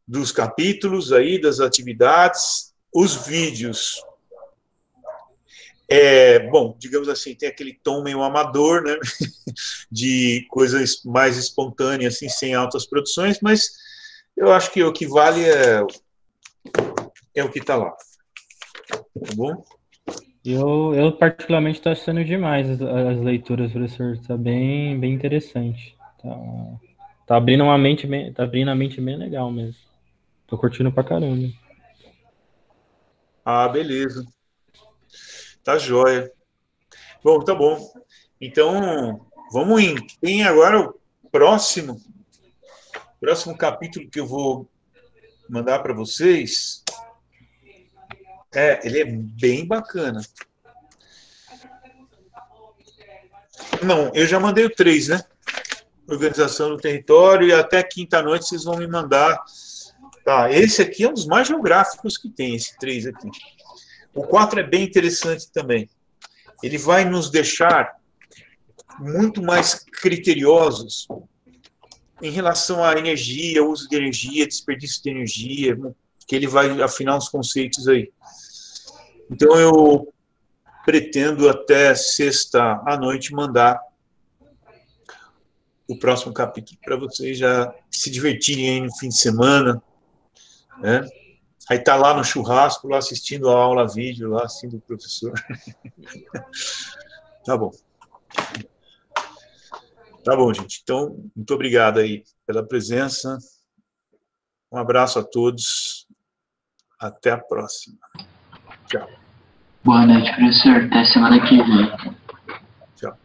dos capítulos aí, das atividades, os vídeos. Bom, digamos assim, tem aquele tom meio amador, né? De coisas mais espontâneas, assim, sem altas produções, mas eu acho que o que vale é o que está lá. Tá bom? Eu particularmente estou achando demais as leituras, professor. Está bem interessante. Tá abrindo a mente bem legal mesmo. Tô curtindo pra caramba. Beleza. Tá jóia. Bom, tá bom. Então, vamos indo. Tem agora o próximo capítulo que eu vou mandar para vocês. Ele é bem bacana. Não, eu já mandei o 3, né? Organização do território, e até quinta-noite vocês vão me mandar. Tá, esse aqui é um dos mais geográficos que tem, esse 3 aqui. O 4 é bem interessante também. Ele vai nos deixar muito mais criteriosos em relação à energia, uso de energia, desperdício de energia, que ele vai afinar os conceitos aí. Então, eu pretendo até sexta à noite mandar o próximo capítulo para vocês já se divertirem aí no fim de semana, né? Aí tá lá no churrasco, lá assistindo a aula vídeo, lá assistindo o professor. Tá bom. Tá bom, gente. Então, muito obrigado aí pela presença. Um abraço a todos. Até a próxima. Tchau. Boa noite, professor. Até semana que vem. Tchau.